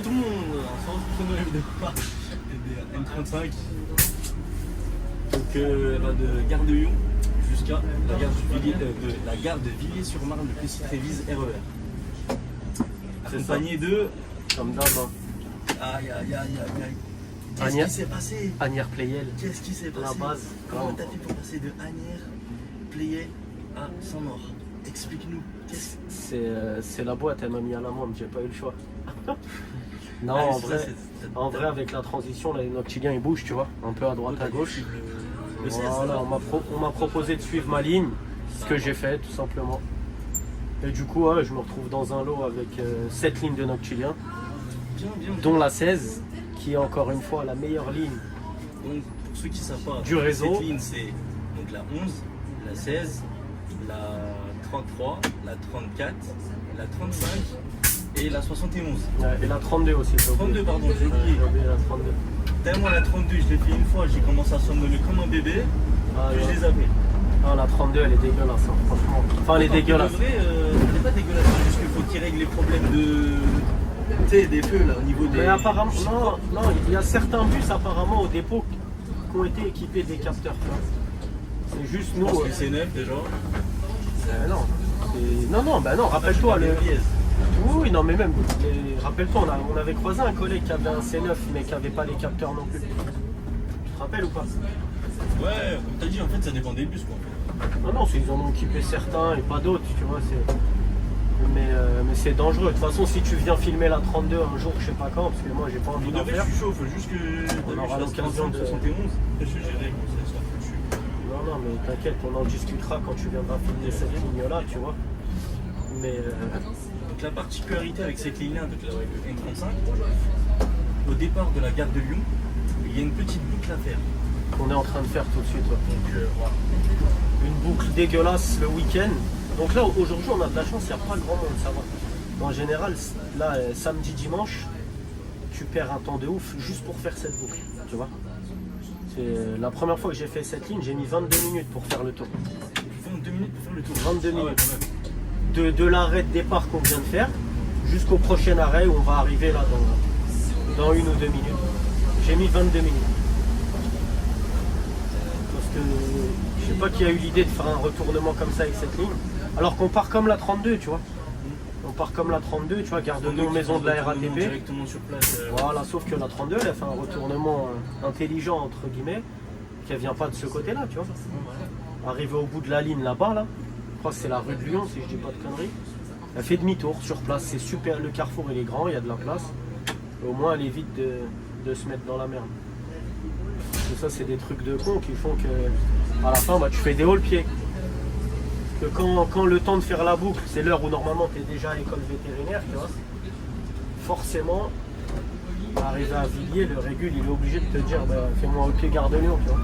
Salut tout le monde, on se retrouve pour une nouvelle vidéo des M35. Donc va de Gare de Lyon jusqu'à la gare de Villiers-sur-Marne, le Plessis-Trévise RER. Accompagné de... Comme d'hab. Aïe aïe aïe aïe aïe. Qu'est-ce Agnières. qui s'est passé? Agnières Playel. Qu'est-ce qui s'est La passé? base. Comment t'as fait pour passer de Agnières, Playel à Saint-Maur? Explique-nous. C'est la boîte, elle m'a mis à l'amende, j'ai pas eu le choix. Non, Ah, en vrai, avec la transition, là, les noctiliens ils bougent, tu vois, un peu à droite, à gauche. Le 16, Voilà, on m'a proposé de suivre ma ligne, ce que j'ai fait tout simplement. Et du coup, ouais, je me retrouve dans un lot avec 7 lignes de noctiliens, bien. dont la 16, qui est encore une fois la meilleure ligne. Donc, pour ceux qui ne savent pas, Du réseau. cette ligne, c'est donc la 11, la 16, la 33, la 34, la 35 et la 71. Ouais, et la 32 aussi. j'ai oublié. 32, pardon, j'ai oublié. J'ai oublié la 32. Tellement la 32, je l'ai fait une fois, j'ai commencé à somnoler comme un bébé, Ah, puis je ouais. les avais. Ah, la 32, elle est dégueulasse, hein, franchement. Enfin, elle est dégueulasse. En vrai, elle n'est pas dégueulasse, c'est juste qu'il faut qu'ils règlent les problèmes de... Tu sais, des feux là, au niveau des... Mais apparemment, non, il y a certains bus apparemment au dépôt qui ont été équipés des capteurs, tu vois. C'est juste nous. Parce que c'est neuf déjà. Non, rappelle-toi le. pièces. Oui, non, mais même, rappelle-toi, on avait croisé un collègue qui avait un C9 mais qui n'avait pas les capteurs non plus. Tu te rappelles ou pas? Ouais, comme t'as dit, en fait, ça dépend des bus quoi. Non, ils en ont équipé certains et pas d'autres, tu vois. Mais c'est dangereux. De toute façon, si tu viens filmer la 32 un jour, je sais pas quand, parce que moi j'ai pas envie Pour de d'en vrai, faire. je suis chaud, faut juste que On aura l'occasion de- 71. Je gérerai quand ça sera foutu. Non, mais t'inquiète, on en discutera quand tu viendras filmer cette ligne-là, tu vois. Mais Donc la particularité avec cette ligne-là, donc la M35, au départ de la gare de Lyon, il y a une petite boucle à faire. qu'on est en train de faire tout de suite. Ouais. Donc voilà. Une boucle dégueulasse le week-end. Donc là, aujourd'hui, on a de la chance, il n'y a pas grand monde, ça va. En général, là, samedi, dimanche, tu perds un temps de ouf juste pour faire cette boucle, tu vois. C'est la première fois que j'ai fait cette ligne, j'ai mis 22 minutes pour faire le tour. 22 minutes pour faire le tour. 22 Ah ouais, minutes. quand même. De l'arrêt de départ qu'on vient de faire jusqu'au prochain arrêt où on va arriver là dans 1 ou 2 minutes. J'ai mis 22 minutes. Parce que je sais pas qui a eu l'idée de faire un retournement comme ça avec cette ligne. Alors qu'on part comme la 32, tu vois. On part comme la 32, tu vois, gare de Lyon, maison de la RATP. Directement sur place. Voilà, sauf que la 32, elle a fait un retournement intelligent, entre guillemets, qui vient pas de ce côté-là, tu vois. Arrivé au bout de la ligne là-bas, là, je crois que c'est la rue de Lyon, si je dis pas de conneries. Elle fait demi-tour sur place, c'est super, le carrefour il est grand, il y a de la place. Au moins elle évite de se mettre dans la merde. Et ça c'est des trucs de con qui font que à la fin bah, tu fais des hauts le pied. Que quand le temps de faire la boucle, c'est l'heure où normalement tu es déjà à l'école vétérinaire, tu vois. Forcément, arrivé à Villiers, le régule il est obligé de te dire bah, fais-moi au pied gare de Lyon, tu vois.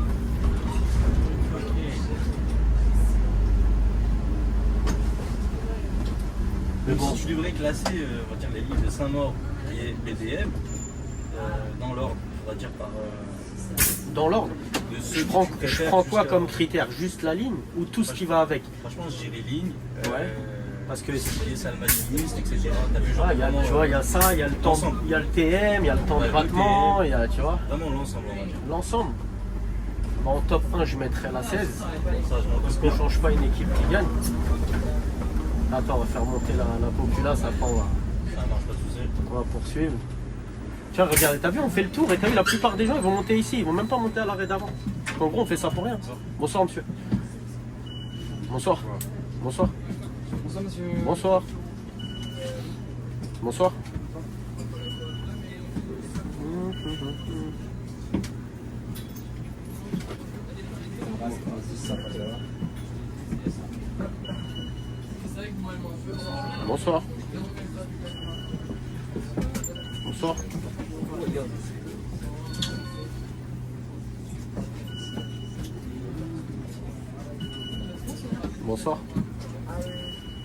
Mais bon, si tu devrais classer on va dire, les lignes de Saint-Maur et BDM dans l'ordre, on va dire par Dans l'ordre, de ceux je que prends, tu je préfères prends quoi jusqu'à- comme critère? Juste la ligne ou tout ce qui va avec? Franchement, je dirais ligne. Ouais. Parce que les salmadinistes, etc. T'as vu, genre, il y a, vraiment, tu vois, il y a ça, il y a le temps, l'ensemble. il y a le TM, il y a le temps Ouais, de le battement, TM. il y a, tu vois, Vraiment l'ensemble, on va dire. l'ensemble. En top 1, je mettrais la 16, Ça, je m'en parce doute qu'on pas. change pas une équipe qui gagne. Attends, on va faire monter la populace, après Ça marche pas tout seul. on va poursuivre. Tiens, regarde, t'as vu, on fait le tour et t'as vu, la plupart des gens ils vont monter ici, ils vont même pas monter à l'arrêt d'avant. En gros, on fait ça pour rien. Bonsoir, monsieur. Bonsoir. Bonsoir. Bonsoir monsieur. Bonsoir. Bonsoir. Bonsoir. Bonsoir.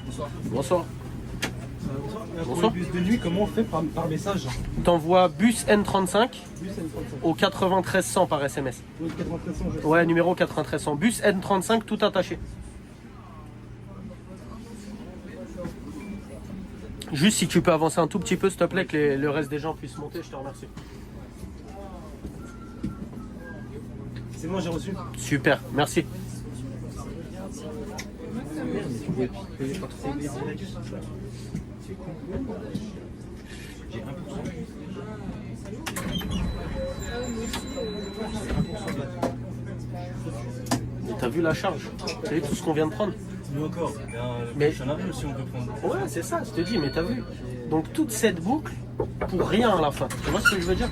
Bonsoir. Bonsoir. Pour Bonsoir. le bus de nuit, comment on fait par message? T'envoies bus N35 Bus N35. au 9300 par SMS. Oui, 9300, je sais. Ouais, numéro 9300. Bus N35 tout attaché. Juste si tu peux avancer un tout petit peu, s'il te plaît, que le reste des gens puissent monter, je te remercie. C'est moi, j'ai reçu. Super, merci. Tu pouvais payer par CB direct. C'est con. J'ai 1%. Mais t'as vu la charge? T'as vu tout ce qu'on vient de prendre? Nous encore, il y a un Mais- prochain arrêt aussi, on peut prendre. Ouais, c'est ça, je te dis, mais t'as vu? Donc toute cette boucle pour rien à la fin. Tu vois ce que je veux dire?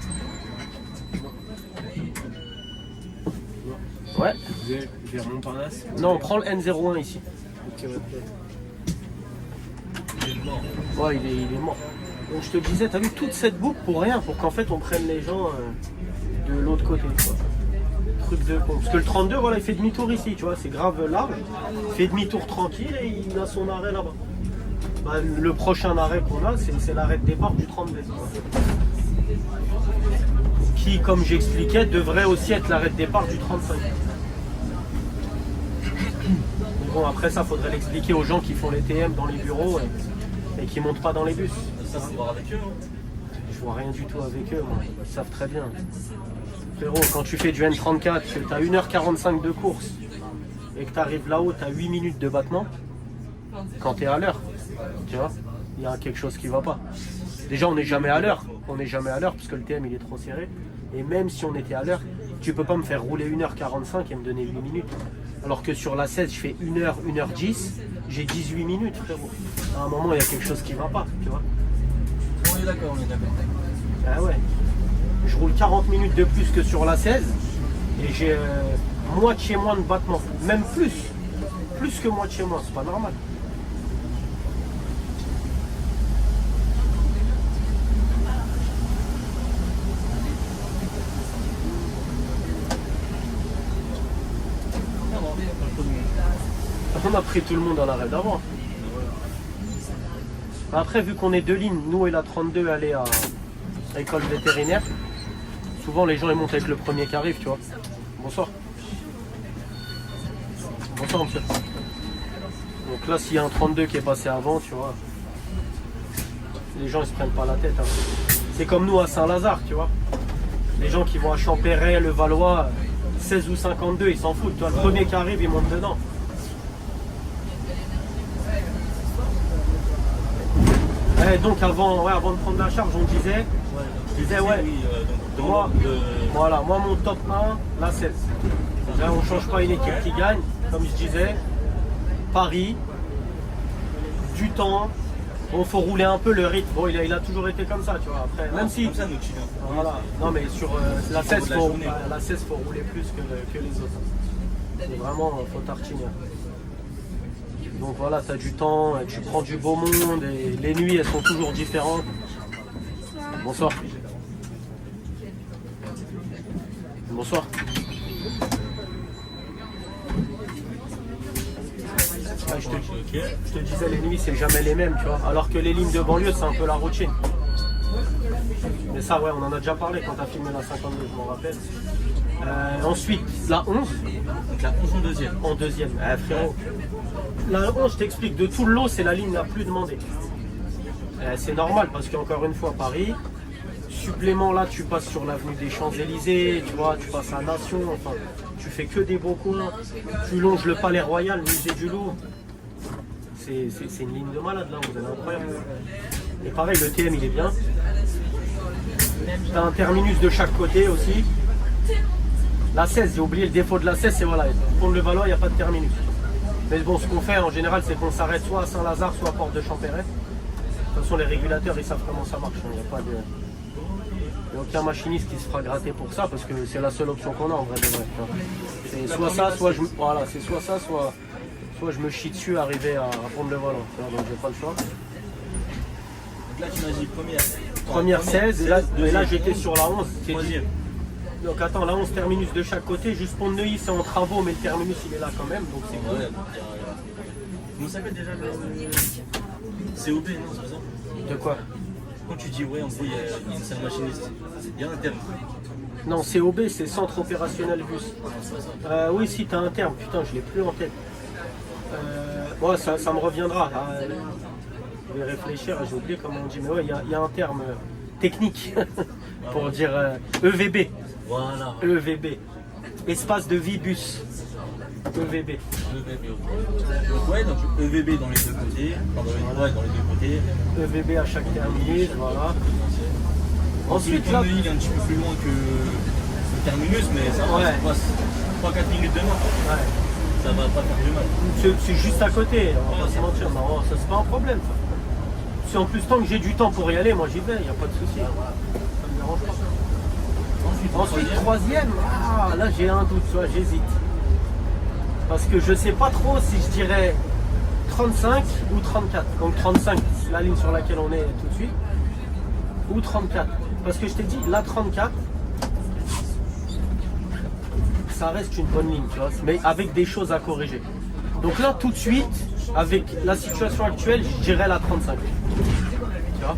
Ouais. Vers Montparnasse. Non, on prend le N01 ici. Ouais, il est mort. Donc je te disais, t'as vu toute cette boucle pour rien, pour qu'en fait on prenne les gens de l'autre côté, quoi. Truc de con. Parce que le 32, voilà, il fait demi-tour ici, tu vois, c'est grave large. Il fait demi-tour tranquille et il a son arrêt là-bas. Bah, le prochain arrêt qu'on a, c'est l'arrêt de départ du 32. Qui, comme j'expliquais, devrait aussi être l'arrêt de départ du 35. Mais bon, après ça, faudrait l'expliquer aux gens qui font les TM dans les bureaux et qui montent pas dans les bus. Ça, faut voir avec eux. Hein. Je vois rien du tout avec eux, moi. Ils savent très bien. Frérot, quand tu fais du N34, que tu as 1h45 de course et que tu arrives là-haut, tu as 8 minutes de battement, quand tu es à l'heure, tu vois, il y a quelque chose qui va pas. Déjà, on n'est jamais à l'heure. On n'est jamais à l'heure parce que le TM il est trop serré. Et même si on était à l'heure, tu peux pas me faire rouler 1h45 et me donner 8 minutes. Alors que sur la 16, je fais 1h, 1h10, j'ai 18 minutes, frérot. À un moment, il y a quelque chose qui va pas, tu vois. On est d'accord, on est d'accord. Ah ouais. Je roule 40 minutes de plus que sur la 16 et j'ai moitié moins de battements. Même plus. Plus que moitié moins, c'est pas normal. On a pris tout le monde à l'arrêt d'avant. Après, vu qu'on est deux lignes, nous et la 32, elle est à l'école vétérinaire. Souvent, les gens ils montent avec le premier qui arrive, tu vois. Bonsoir. Bonsoir, monsieur. Donc là, s'il y a un 32 qui est passé avant, tu vois, les gens ils se prennent pas la tête. Hein. C'est comme nous à Saint-Lazare, tu vois. Les gens qui vont à Champéret, le Valois, 16 ou 52, ils s'en foutent. Tu vois, le premier qui arrive, il monte dedans. Et donc avant de prendre la charge, on disait, ouais, donc, moi, voilà, moi mon top 1, la 16. Là, on ne change pas une équipe qui gagne, comme je disais, Paris, du temps, bon, faut rouler un peu le rythme. Bon, il a toujours été comme ça, tu vois. Après, même si, comme ça, nous chillons. voilà, non mais sur la 16, de la faut, journée. la 16, faut rouler plus que les autres. C'est vraiment, faut tartiner. Donc voilà, tu as du temps, tu prends du beau monde et les nuits elles sont toujours différentes. Bonsoir. Bonsoir. Ah, je te disais, les nuits c'est jamais les mêmes, tu vois. Alors que les lignes de banlieue c'est un peu la routine. Mais ça, ouais, on en a déjà parlé quand tu as filmé la 52, je m'en rappelle. Ensuite, la 11. Donc la 11 en deuxième. En deuxième. Frérot. La 11, je t'explique, de tout le lot, c'est la ligne la plus demandée. C'est normal parce qu'encore une fois, Paris, supplément là, tu passes sur l'avenue des Champs-Élysées, tu vois, tu passes à Nation, enfin, tu fais que des beaux coins, tu longes le Palais Royal, musée du Louvre. C'est une ligne de malade là, vous avez incroyable. Et pareil, le TM il est bien. T'as un terminus de chaque côté aussi. La 16, j'ai oublié le défaut de la 16, c'est voilà, pour le Valois, il n'y a pas de terminus. Mais bon, ce qu'on fait en général, c'est qu'on s'arrête soit à Saint-Lazare, soit à Porte de Champéret. De toute façon, les régulateurs, ils savent comment ça marche. Il n'y a pas de... Il n'y a aucun machiniste qui se fera gratter pour ça, parce que c'est la seule option qu'on a en vrai de vrai. C'est soit ça, soit je... Voilà, c'est soit ça, soit je me chie dessus arriver à prendre le volant. Donc j'ai pas le choix. Donc là, tu m'as dit Première 16, et là deuxième. j'étais sur la 11. qui est Troisième. Donc attends, la 11 terminus de chaque côté, juste Pont de Neuilly c'est en travaux, mais le terminus il est là quand même, donc c'est cool. Ouais, comment ça s'appelle déjà le COB, non, c'est ça? De quoi? Quand tu dis ouais, en gros, il y a une salle machiniste, c'est bien un terme. Non, COB c'est Centre Opérationnel Bus. Oui, si t'as un terme, putain, je l'ai plus en tête. Ouais, ça me reviendra. Je vais réfléchir, j'ai oublié comment on dit, mais ouais, il y a un terme technique pour dire EVB. Voilà. EVB. Espace de vie bus. EVB. EVB, ok. Donc ouais, donc EVB dans les deux côtés, ouais, dans les deux côtés. EVB à chaque terminus, voilà. Ensuite, Ensuite, là, il est un petit peu plus loin que le terminus, mais ça va, Ouais. ça passe 3-4 minutes de marche. ouais, Ça va pas faire du mal. c'est juste à côté, on va pas se mentir, non, ça c'est pas un problème. Ça. Si en plus, tant que j'ai du temps pour y aller, moi j'y vais, il n'y a pas de souci. Ça me dérange pas. Ensuite, troisième, là j'ai un doute, tu vois, j'hésite. Parce que je sais pas trop si je dirais 35 ou 34. Donc 35, c'est la ligne sur laquelle on est tout de suite. Ou 34. Parce que je t'ai dit, la 34, ça reste une bonne ligne, tu vois, mais avec des choses à corriger. Donc là, tout de suite, avec la situation actuelle, je dirais la 35. Tu vois,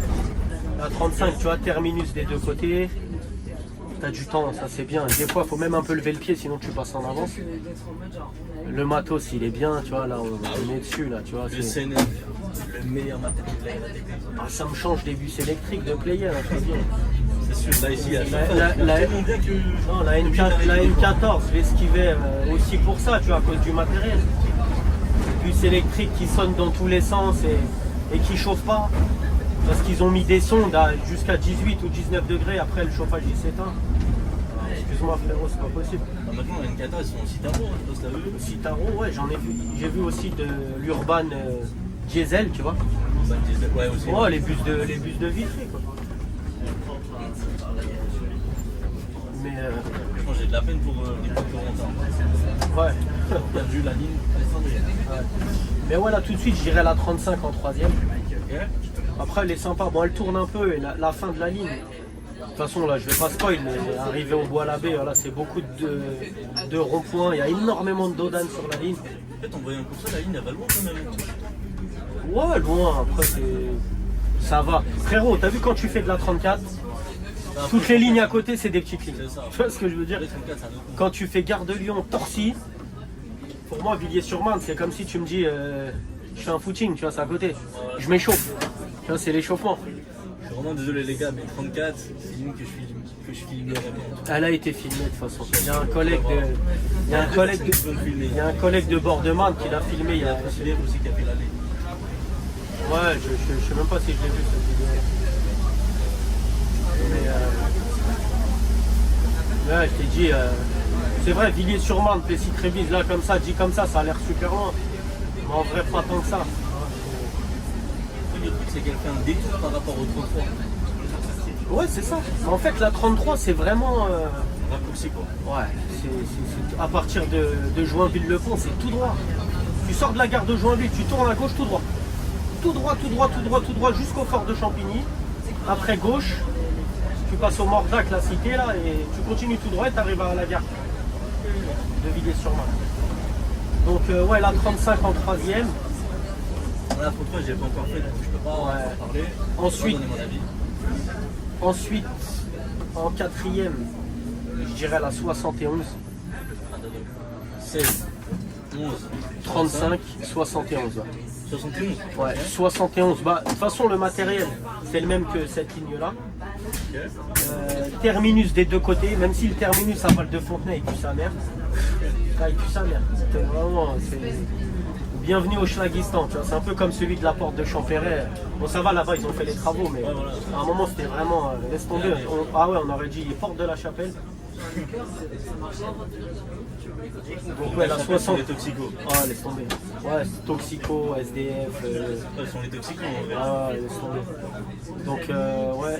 la 35, tu vois, terminus des deux côtés. T'as du temps, ça c'est bien. Des fois, il faut même un peu lever le pied, sinon tu passes en avance. Le matos, il est bien, tu vois, là, on est dessus, là, tu vois. Le CNF, le meilleur matériel de la technique. Ah, ça me change des bus électriques de player, là, je te dis. C'est sûr, là ici, La tellement bien que. Non, la N14, je l'esquivais aussi pour ça, tu vois, à cause du matériel. Des bus électriques qui sonnent dans tous les sens et qui chauffent pas. Parce qu'ils ont mis des sondes jusqu'à 18 ou 19 degrés, après le chauffage il s'éteint. Excuse-moi frérot, c'est pas possible. Ah, maintenant, les N14, ils sont en Citaro, hein, je sais pas si t'as vu. Citaro, ouais, j'en ai vu. J'ai vu aussi de l'Urban Diesel, tu vois. Ouais, aussi. Oh, les bus de Vitry, quoi. Mais Franchement, j'ai de la peine pour les concurrents. ouais. J'ai perdu la ligne Alexandrie. Mais voilà, tout de suite, je dirais la 35 en troisième. Ok. Après, elle est sympa. Bon, elle tourne un peu et la fin de la ligne. De toute façon, là, je vais pas spoil, mais arrivé au bois l'abbé, voilà, c'est beaucoup de ronds-points. Il y a énormément de dodanes sur la ligne. En fait, en voyant comme ça, la ligne, elle va loin quand même. Ouais, loin. Après, ça va. Frérot, t'as vu quand tu fais de la 34, toutes les lignes à côté, c'est des petites lignes. C'est ça. Tu vois ce que je veux dire? Les 34, ça nous. Quand tu fais Gare de Lyon, Torcy, pour moi, Villiers-sur-Marne, c'est comme si tu me dis, je fais un footing, tu vois, c'est à côté. Je m'échauffe. Tu vois, c'est l'échauffement. Je suis vraiment désolé, les gars, mais 34, c'est une ligne que je filmerai pas. Elle a été filmée de toute façon. Il y a un collègue de Bordeaux qui l'a filmé. Il y a un célèbre aussi qui a fait l'allée. Ouais, je sais même pas si je l'ai vu cette vidéo. Mais ouais, je t'ai dit, c'est vrai, Villiers-sur-Marne, Plessis-Trévise, là comme ça, dit comme ça a l'air super loin. Mais en vrai, pas tant que ça. Le truc, c'est qu'elle fait un détour par rapport au 33. Ouais, c'est ça. En fait, la 33, c'est vraiment. Raccourci, quoi. Ouais, c'est à partir de Joinville-le-Pont, c'est tout droit. Tu sors de la gare de Joinville, tu tournes à gauche tout droit. Tout droit, tout droit, tout droit, tout droit, jusqu'au fort de Champigny. Après gauche, tu passes au Mordac, la cité, là, et tu continues tout droit et tu arrives à la gare de Villiers-sur-Marne. Donc, ouais, la 35 en troisième. La 33, j'ai pas encore fait, donc je peux pas en parler. Ensuite- Je peux pas donner mon avis. Ensuite, en quatrième, je dirais la 71, 16, 11, 35, 71. Ouais. 71. Ouais, 71. Bah, de toute façon, le matériel, c'est le même que cette ligne-là. Terminus des deux côtés, même si le terminus à Val de Fontenay, il pue sa mère. Là, il pue sa mère. C'était vraiment. Bienvenue au Schlagistan, tu vois. C'est un peu comme celui de la porte de Champéret. Bon, ça va là-bas, ils ont fait les travaux, mais voilà. à un moment, c'était vraiment. Laisse tomber. Ah ouais, on aurait dit porte de la chapelle. Donc, ouais, la 60. Les toxicos. Ah, laisse tomber. Ouais, c'est toxico, SDF. Ce sont les toxicos, on verra. Ah, laisse tomber. Donc, ouais,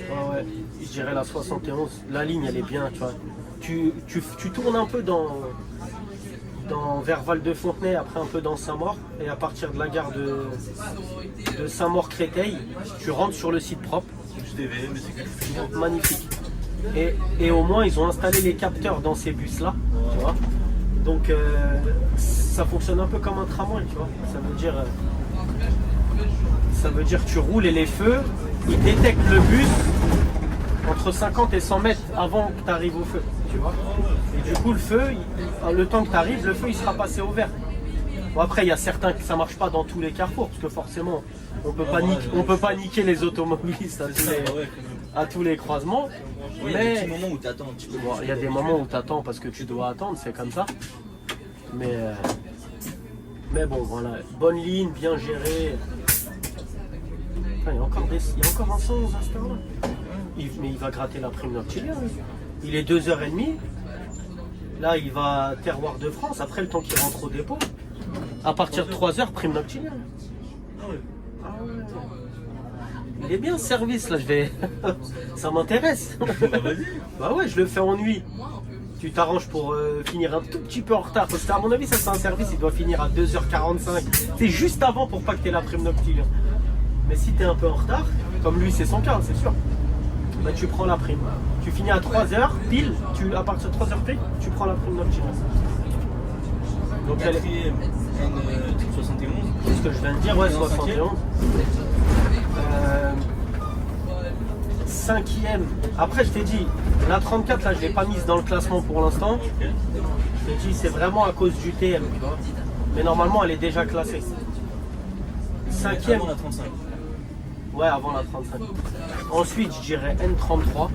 je dirais la 71. La ligne, elle est bien, tu vois. Tu tournes un peu vers Val-de-Fontenay, après un peu dans Saint-Maur, et à partir de la gare de Saint-Maur-Créteil, tu rentres sur le site propre. C'est du TV, mais c'est quelque chose. Magnifique. Et au moins, ils ont installé les capteurs dans ces bus-là, tu vois. Donc, ça fonctionne un peu comme un tramway, tu vois. Ça veut dire que tu roules et les feux, ils détectent le bus entre 50 et 100 mètres avant que tu arrives au feu, tu vois. Et du coup, le feu, le temps que tu arrives, le feu, il sera passé au vert. Bon, après, il y a certains que ça marche pas dans tous les carrefours, parce que forcément, On peut Ah, pas ouais, niquer, ouais. on peut pas niquer les automobilistes C'est ça, ouais, quand même. à tous les croisements. Ouais, il y a des petits Mais moments où t'attends un petit peu. bon, il y a des moments où tu attends parce que tu dois attendre, c'est comme ça. Mais bon, voilà, bonne ligne, bien gérée. Putain, il y a encore un sens à cette heure-là. Mais il va gratter la prime nocturne. Il est 2h30. Là, il va à Terroir de France. Après, le temps qu'il rentre au dépôt. À partir de 3h, prime nocturne. Ah ouais. Ah ouais. Il est bien ce service là, je vais. Ça m'intéresse. Bah vas-y. Bah ouais, je le fais en nuit. Tu t'arranges pour finir un tout petit peu en retard. Parce qu'à mon avis, ça c'est un service, il doit finir à 2h45. C'est juste avant pour pas que t'aies la prime nocturne. Mais si t'es un peu en retard, comme lui c'est son cas, c'est sûr, bah tu prends la prime. Tu finis à 3h pile, à partir de 3h pile, tu prends la prime nocturne. Donc elle est. Quatrième, N71. C'est ce que je viens de dire, ouais, Et en 71. Cinquième. Après, je t'ai dit, la 34, là, je ne l'ai pas mise dans le classement pour l'instant. Ok. Je t'ai dit, c'est vraiment à cause du TM, tu vois. Mais normalement, elle est déjà classée. Cinquième. Avant la 35. Ouais, avant la 35. Ensuite, je dirais N33. Ok.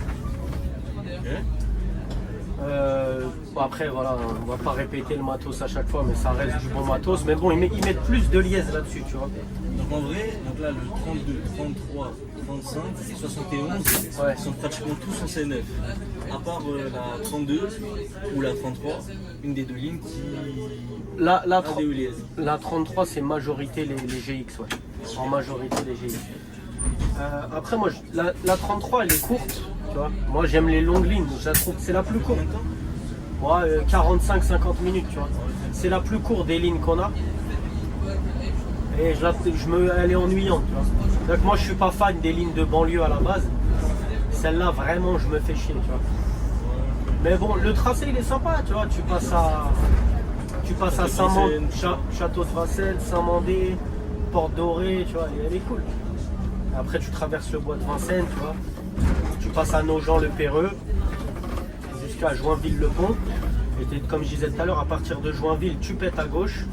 Bon, après, voilà, on va pas répéter le matos à chaque fois, mais ça reste du bon matos. Mais bon, ils mettent plus de liesse là-dessus, tu vois. Donc en vrai, donc là le 32, 33, 35 et 71, Ouais. ils sont pratiquement tous en C9. À part la 32 ou la 33, une des deux lignes qui La a des ELS. 33, c'est majorité les GX, ouais. En majorité les GX. Après, moi, la 33, elle est courte, tu vois. Moi, j'aime les longues lignes, je la trouve que c'est la plus courte. Combien de temps? Ouais, 45-50 minutes, tu vois. C'est la plus courte des lignes qu'on a. Et elle est ennuyante, tu vois. Donc moi, je suis pas fan des lignes de banlieue à la base. Celle-là, vraiment, je me fais chier, tu vois. Mais bon, le tracé, il est sympa, tu vois. Tu passes à Saint-Mandé, Château de Vincennes, Saint-Mandé, Porte Dorée, tu vois. Elle est cool. Après, tu traverses le bois de Vincennes, tu vois. Tu passes à Nogent-le-Péreux, jusqu'à Joinville-le-Pont. Et comme je disais tout à l'heure, à partir de Joinville, tu pètes à gauche.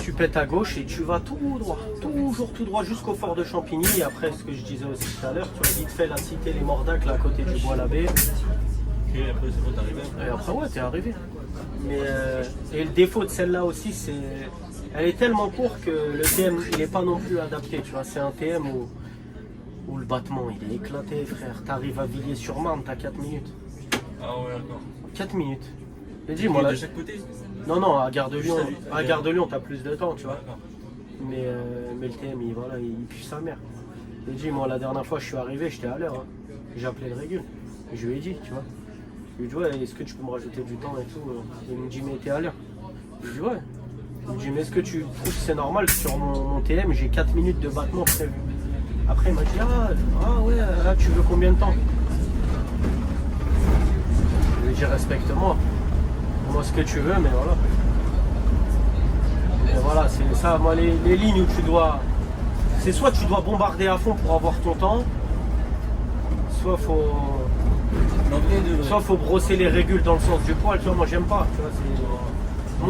Tu pètes à gauche et tu vas tout droit, toujours tout droit jusqu'au fort de Champigny. Et après, ce que je disais aussi tout à l'heure, tu vois, vite fait la cité Les Mordacs, là, à côté du Bois-l'Abbé. Ok, après c'est bon, t'arrives. Et après, ouais, t'es arrivé. Mais, et le défaut de celle-là aussi, c'est. Elle est tellement courte que le TM, il n'est pas non plus adapté, tu vois. C'est un TM où le battement, il est éclaté, frère. T'arrives à Villiers-sur-Marne, t'as 4 minutes. Ah ouais, d'accord. 4 minutes. Et dis-moi, là. De chaque côté? Non, à Gare de Lyon, Juste à Gare de Lyon, t'as plus de temps, tu vois. D'accord. Mais le TM, il pue sa mère. Je lui ai dit, moi, la dernière fois, je suis arrivé, j'étais à l'heure. Hein. J'ai appelé le régule. Et je lui ai dit, tu vois. Je lui ai dit, ouais, est-ce que tu peux me rajouter du temps et tout? Il me dit, mais t'es à l'heure. Je lui ai dit, ouais. Il me dit, mais est-ce que tu trouves que c'est normal que sur mon TM, j'ai 4 minutes de battement prévu? Après, il m'a dit, ah ouais, tu veux combien de temps? Je lui ai dit, respecte-moi. Moi, ce que tu veux, mais voilà. Et voilà, c'est ça, moi, les lignes où tu dois. C'est soit tu dois bombarder à fond pour avoir ton temps, soit faut brosser les régules dans le sens du poil, tu vois, moi j'aime pas, tu vois,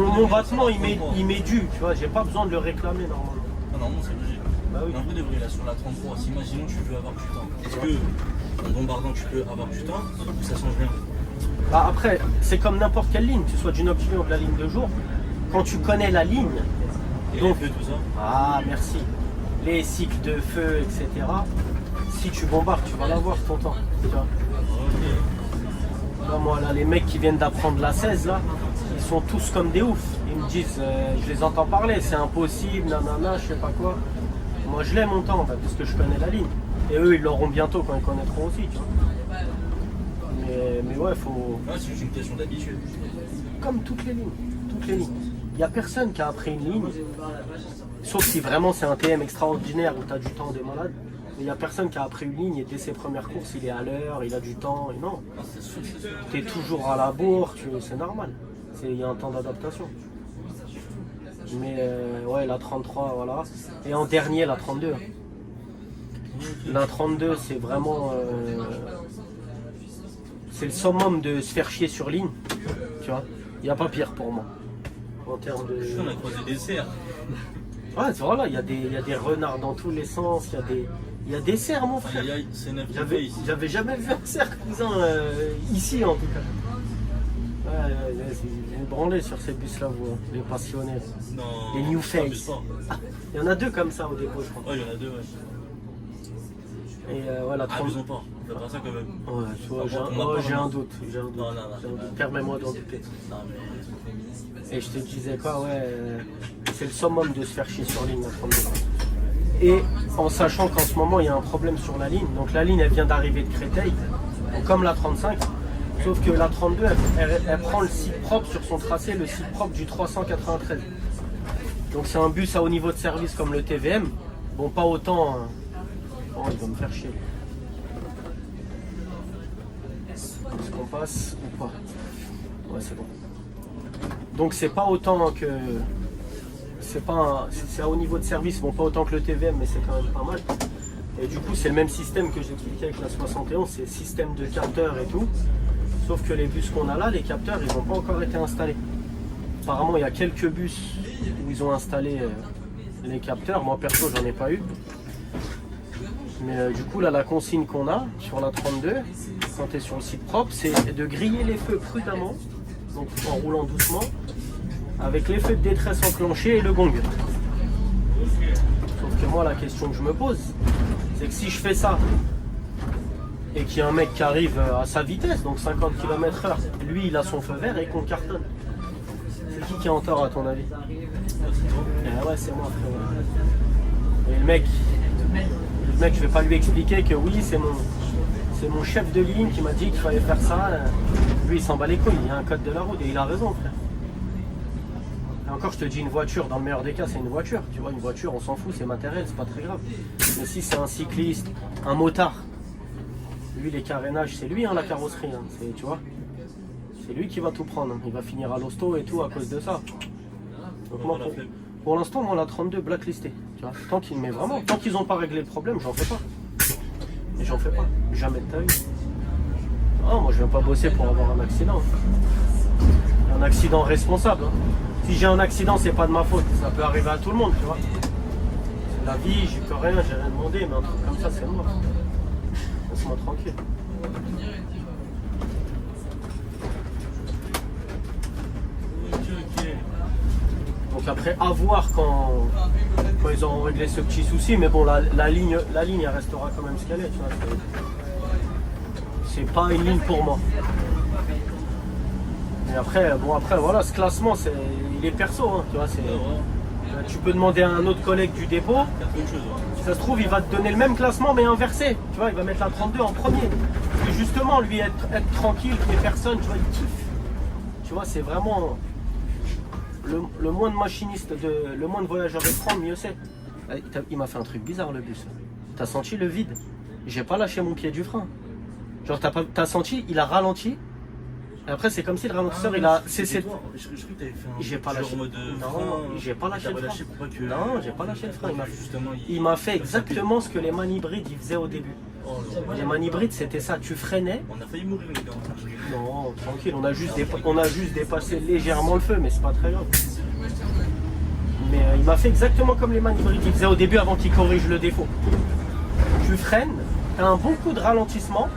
mon battement il m'est dû, tu vois, j'ai pas besoin de le réclamer normalement. Ah non, c'est logique. Bah oui. Un peu de bruit là sur la 33, si imaginons que tu veux avoir du temps. Est-ce que en bombardant tu peux avoir du temps ou ça change rien? Bah après, c'est comme n'importe quelle ligne, que ce soit du nocturne ou de la ligne de jour, quand tu connais la ligne, Et donc, les feux, tout ça? ah merci, les cycles de feu, etc. Si tu bombardes, tu vas l'avoir ton temps, tu vois. Ok. Là, moi, là, les mecs qui viennent d'apprendre la 16, là, ils sont tous comme des oufs. Ils me disent, je les entends parler, c'est impossible, nanana, je sais pas quoi. Moi, je l'ai mon temps, bah, parce que je connais la ligne. Et eux, ils l'auront bientôt quand ils connaîtront aussi, tu vois. Mais ouais, faut... Ouais, c'est juste une question d'habitude. Comme toutes les lignes. Toutes les lignes. Il n'y a personne qui a appris une ligne, sauf si vraiment c'est un TM extraordinaire où tu as du temps de malade. Mais il n'y a personne qui a appris une ligne et dès ses premières courses, il est à l'heure, il a du temps. Et non, Ah, c'est sûr, c'est sûr. tu es toujours à la bourre, c'est normal. Il y a un temps d'adaptation. Mais ouais, la 33, voilà. Et en dernier, la 32. La 32, c'est vraiment... c'est le summum de se faire chier sur ligne. Tu vois, il n'y a pas pire pour moi. En termes de... On a croisé des cerfs. Ouais, voilà, il y a des renards dans tous les sens, il y a des cerfs, mon frère. Aïe aïe, c'est 9 ici. J'avais jamais vu un cerf cousin ici en tout cas. Ouais, vous branlez sur ces bus-là, vous, hein, les passionnés. Non, Les New ça abuse Face. pas. Il y en a 2 comme ça au dépôt, je crois. Ouais, il y en a 2, ouais. Et voilà, Abusons pas, on va faire ça quand même. Ouais, tu vois, Par contre, on a pas j'ai un vraiment- doute. J'ai un doute. Non, J'ai un doute. Permets-moi d'en douter. Non, mais. Et je te disais quoi, ouais, c'est le summum de se faire chier sur ligne, la 32. Et en sachant qu'en ce moment il y a un problème sur la ligne, donc la ligne elle vient d'arriver de Créteil, donc comme la 35, sauf que la 32 elle prend le site propre sur son tracé, le site propre du 393. Donc c'est un bus à haut niveau de service comme le TVM, bon pas autant. Oh, il va me faire chier. Est-ce qu'on passe ou pas? Ouais, c'est bon. Donc c'est pas autant que. C'est à haut niveau de service, bon pas autant que le TVM, mais c'est quand même pas mal. Et du coup c'est le même système que j'expliquais avec la 71, c'est système de capteurs et tout. Sauf que les bus qu'on a là, les capteurs, ils n'ont pas encore été installés. Apparemment il y a quelques bus où ils ont installé les capteurs, moi perso j'en ai pas eu. Mais du coup là la consigne qu'on a sur la 32, quand tu es sur le site propre, c'est de griller les feux prudemment, donc en roulant doucement, avec les feux de détresse enclenchés et le gong. Sauf que moi la question que je me pose, c'est que si je fais ça et qu'il y a un mec qui arrive à sa vitesse, donc 50 km/h, lui il a son feu vert et qu'on cartonne. C'est qui est en tort à ton avis? Ouais c'est moi frère. Et le mec je vais pas lui expliquer que oui c'est mon chef de ligne qui m'a dit qu'il fallait faire ça. Lui il s'en bat les couilles, il y a un code de la route et il a raison frère. Et encore je te dis une voiture, dans le meilleur des cas c'est une voiture, tu vois, une voiture on s'en fout, c'est matériel, c'est pas très grave. Mais si c'est un cycliste, un motard, lui les carénages c'est lui hein, la carrosserie, hein, tu vois. C'est lui qui va tout prendre, hein. Il va finir à l'hosto et tout à cause de ça. Donc moi pour l'instant moi la 32 blacklistée, tu vois. Tant qu'ils n'ont pas réglé le problème, j'en fais pas. Et j'en fais pas, jamais de ta vie. Ah, moi je viens pas bosser pour avoir un accident. Un accident responsable. Hein. Si j'ai un accident, c'est pas de ma faute. Ça peut arriver à tout le monde, tu vois. C'est la vie, j'y peux rien, j'ai rien demandé, mais un truc comme ça, c'est mort. Laisse-moi tranquille. Donc après, à voir quand ils auront réglé ce petit souci, mais bon, la ligne elle restera quand même ce qu'elle est, tu vois. C'est pas une ligne pour moi. Et après, voilà, ce classement, il est perso, hein, tu vois. Tu peux demander à un autre collègue du dépôt, si ça se trouve, il va te donner le même classement, mais inversé. Tu vois, il va mettre la 32 en premier. Et justement, lui, être tranquille, qu'il n'y ait personne, tu vois, il kiffe. Tu vois, c'est vraiment... Le moins de machinistes, le moins de voyageurs écrans, mieux c'est. Il m'a fait un truc bizarre le bus. T'as senti le vide? J'ai pas lâché mon pied du frein. Genre t'as senti, il a ralenti. Et après c'est comme si le ralentisseur il a cessé. Je crois que t'avais fait un. J'ai pas lâché. Mode Non, j'ai pas lâché le frein. Non, j'ai pas lâché le frein. Justement, Il m'a fait exactement ce que les man hybrides ils faisaient au début. Les man hybrides c'était ça, tu freinais. On a failli mourir les gars. Non, tranquille, on a juste dépassé légèrement le feu, mais c'est pas très grave. Mais il m'a fait exactement comme les man hybrides ils faisaient au début avant qu'ils corrigent le défaut. Tu freines, t'as un bon coup de ralentissement,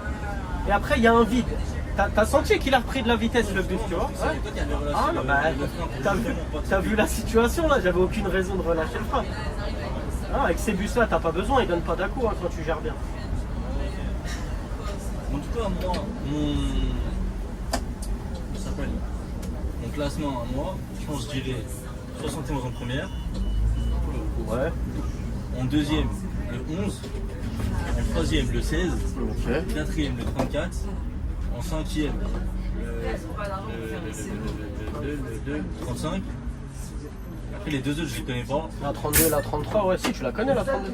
et après il y a un vide. T'as senti qu'il a repris de la vitesse le bus, tu vois? Ah non, bah, t'as vu la situation là, j'avais aucune raison de relâcher le frein. Ah, avec ces bus là, t'as pas besoin, ils donnent pas d'à-coup hein, quand tu gères bien. En tout cas, moi, mon classement à moi, je pense que je dirais 71 en première. Ouais. En deuxième, le 11. En troisième, le 16. Ok. Quatrième, le 34. En cinquième, le 35. Après, les deux autres, je les connais pas. La 32, la 33, ouais, si, tu la connais la 32.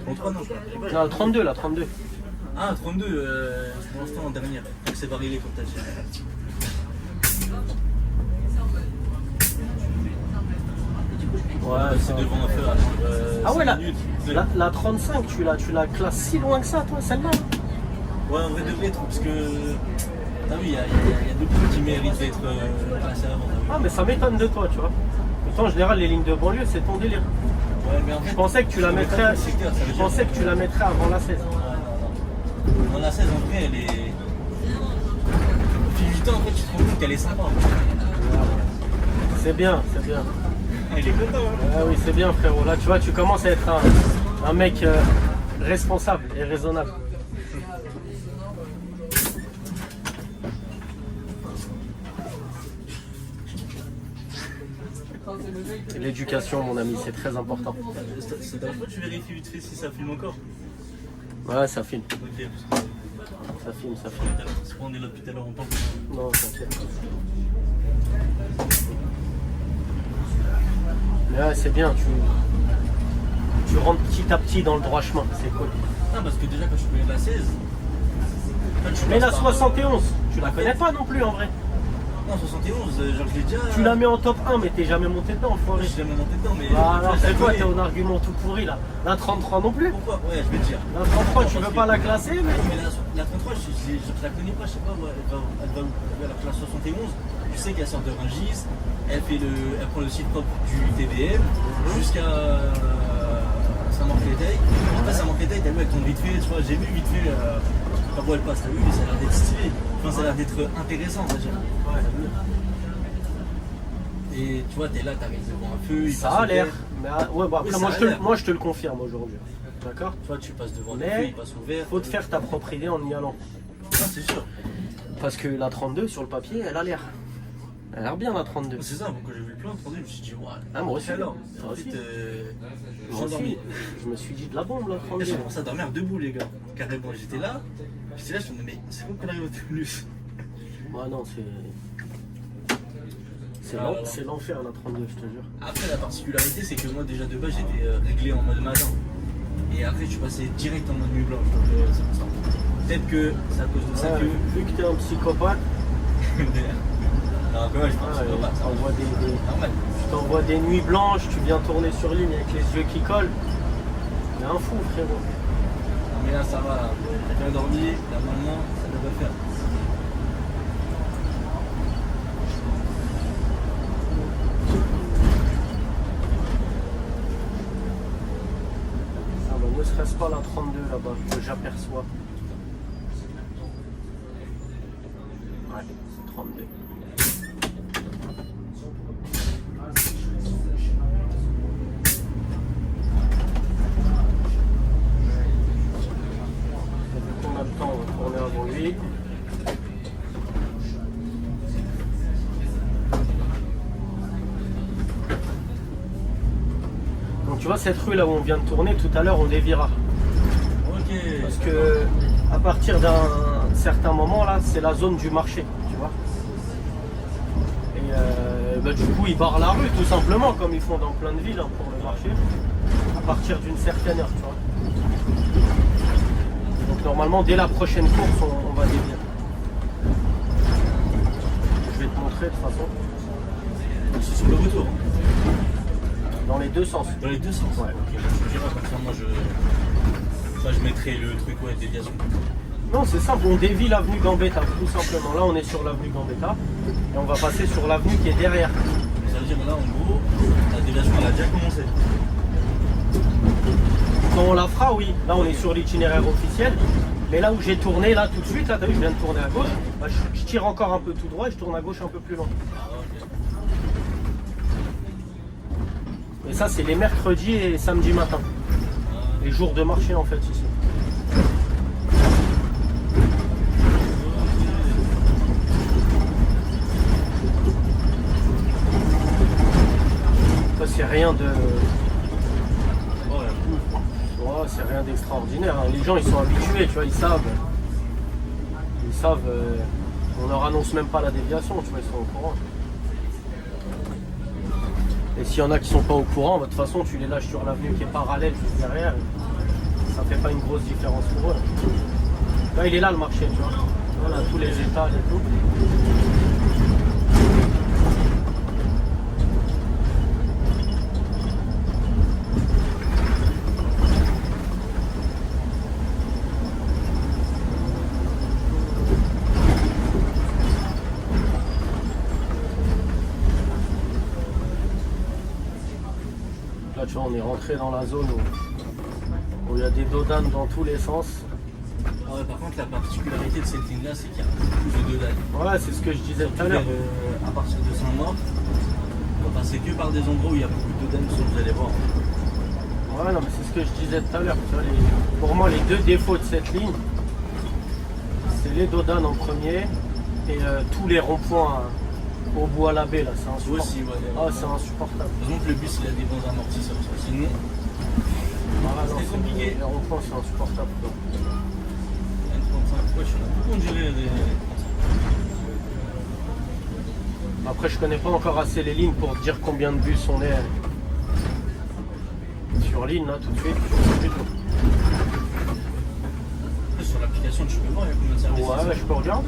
33, non, Non, la 32, la 32. Ah, 32, pour l'instant en dernière. Donc c'est varié comme t'as dit. Ouais, C'est devant un feu. Ah ouais, 5 minutes. la 35, tu la classes si loin que ça, toi, celle-là? Ouais, en vrai de vrai, parce que. T'as vu, il y a d'autres trucs qui méritent d'être classés avant. Ah, mais ça m'étonne de toi, tu vois. Pourtant, en général, les lignes de banlieue, c'est ton délire. Ouais, mais en fait, Je pensais que tu la mettrais, secteur, ça veut je dire- pensais que tu la mettrais avant la 16. Dans la 16, en vrai, elle est. Au fil du temps, en fait, tu te rends compte qu'elle est sympa. En fait. C'est bien, c'est bien. Elle est contente, hein. Ah oui, c'est bien frérot. Là, tu vois, tu commences à être un mec responsable et raisonnable. Et l'éducation, mon ami, c'est très important. Ça t'arrive pas, tu vérifies vite fait si ça filme encore. Ouais, ça filme, Ok, parce que ça filme, ça filme. c'est pas on est là depuis tout à l'heure, on parle. Non, t'inquiète. Mais ouais, c'est bien, tu rentres petit à petit dans le droit chemin, c'est cool. Non, parce que déjà, quand je connais la 16, toi, tu Mais la passes par- 71, tu la connais pas non plus en vrai. Non, 71, genre je l'ai déjà. Tu la mets en top 1, mais t'es jamais monté dedans, Je enfoiré. l'ai jamais monté dedans, mais. Voilà, je la c'est quoi, connais. t'es un argument tout pourri là. La 33 non plus. Pourquoi? Ouais, je vais te dire. La 33, tu veux pas la classer, mais. Mais la 33, je la connais pas, je sais pas, ouais, elle va où? Elle va à la classe 71. Je sais qu'elle sort de Rungis, elle prend le site propre du TBM jusqu'à Saint-Marc-les-Teilles. Après, Saint-Marc-les-Teilles, t'as vu, elle tombe vite fait, tu vois, j'ai vu vite fait par où elle passe, t'as vu, mais ça a l'air d'être stylé. Enfin, ça a l'air d'être intéressant, ça, déjà. Et tu vois, t'es là, t'arrives devant un feu, il Ça passe a au l'air. vert. Mais ouais, bon, après, Oui, moi, ça a l'air. moi je te le confirme aujourd'hui. D'accord. Tu vois, tu passes devant le Mais feu, il passe au vert. Faut te faire ta propre idée en y allant. Ah, c'est sûr. Parce que la 32, sur le papier, elle a l'air. Elle a l'air bien la 32. C'est ça, quand j'ai vu le plan, je me suis dit, ouais, Ah, moi aussi. alors. Moi aussi. Ensuite, j'ai Moi aussi, endormi. je me suis dit de la bombe la Et 32. j'ai commencé à dormir debout, les gars. Carrément, j'étais là, je me suis dit, mais c'est bon qu'on arrive au Toulouse. Ouais, non, c'est. Ah, C'est l'enfer la 32, je te jure. Après, la particularité, c'est que moi, déjà de base, j'étais réglé en mode matin. Et après, je suis passé direct en mode nuit blanche. Donc, c'est pour ça. Peut-être que c'est à cause de ça Ouais, vu que t'es un psychopathe, que. Non, quand même, je pense que c'est pas ça. Normal. tu t'envoies des nuits blanches, tu viens tourner sur ligne avec les yeux qui collent. T'es un fou, frérot. Non, mais là, ça va. Là. T'as bien dormi, normalement, ça devrait faire. Ah bah, ne serait-ce pas la 32 là-bas, que j'aperçois. Ouais, 32. Et vu qu'on a le temps, on va tourner avant lui. Donc tu vois cette rue là où on vient de tourner, tout à l'heure on dévira. Ok. Parce que à partir d'un certain moment là, c'est la zone du marché, tu vois. Et bah, du coup ils barrent la rue tout simplement comme ils font dans plein de villes hein, pour le marché. À partir d'une certaine heure, tu vois. Donc normalement dès la prochaine course on va dévier. Je vais te montrer de toute façon. C'est sur le retour. Dans les deux sens. Dans les deux sens. Ouais. Ok, tu me diras comme ça, moi je mettrai le truc, ouais, déviation. Non, c'est simple, on dévie l'avenue Gambetta, tout simplement. Là, on est sur l'avenue Gambetta et on va passer sur l'avenue qui est derrière. Ça veut dire là, en gros, la déviation elle a déjà commencé. Quand on la fera, oui. Là, on est sur l'itinéraire officiel. Mais là où j'ai tourné, là, tout de suite, là, t'as vu, je viens de tourner à gauche. Bah, je tire encore un peu tout droit et je tourne à gauche un peu plus loin. Et ça, c'est les mercredis et samedis matin. Les jours de marché, en fait, ici. Ça, c'est rien de... Ouais, c'est rien d'extraordinaire. Hein. Les gens, ils sont habitués, tu vois, ils savent. Ils savent. On leur annonce même pas la déviation, tu vois, ils sont au courant. Et s'il y en a qui sont pas au courant, bah, de toute façon, tu les lâches sur l'avenue qui est parallèle juste derrière. Ça fait pas une grosse différence pour eux. Là, il est là le marché, tu vois. Voilà, tous les étages et tout. tu vois, on est rentré dans la zone où il y a des dodanes dans tous les sens. Ah ouais, par contre, la particularité de cette ligne-là, c'est qu'il y a beaucoup de dodanes. Ouais, c'est ce que je disais tout à l'heure. À partir de Saint-Maur, on va passer que par des endroits où il y a beaucoup de dodanes, vous allez voir. Ouais, non, mais c'est ce que je disais tout à l'heure. Tu vois, pour moi, les deux défauts de cette ligne, c'est les dodanes en premier et tous les ronds-points au bout à la baie, là, c'est insupportable. Aussi, ouais. Ah, c'est insupportable. Heureusement que le bus, il a des bons amortisseurs. Sinon, Ah, non, c'est compliqué. Les ronds-points, c'est insupportable. Quoi. N35, ouais, je suis là. Pourquoi on dirait des... Après, je connais pas encore assez les lignes pour dire combien de bus on est sur ligne, là, tout de suite. Je sais plus tout. Sur l'application, tu peux voir, il y a combien de services. Ouais, je peux regarder.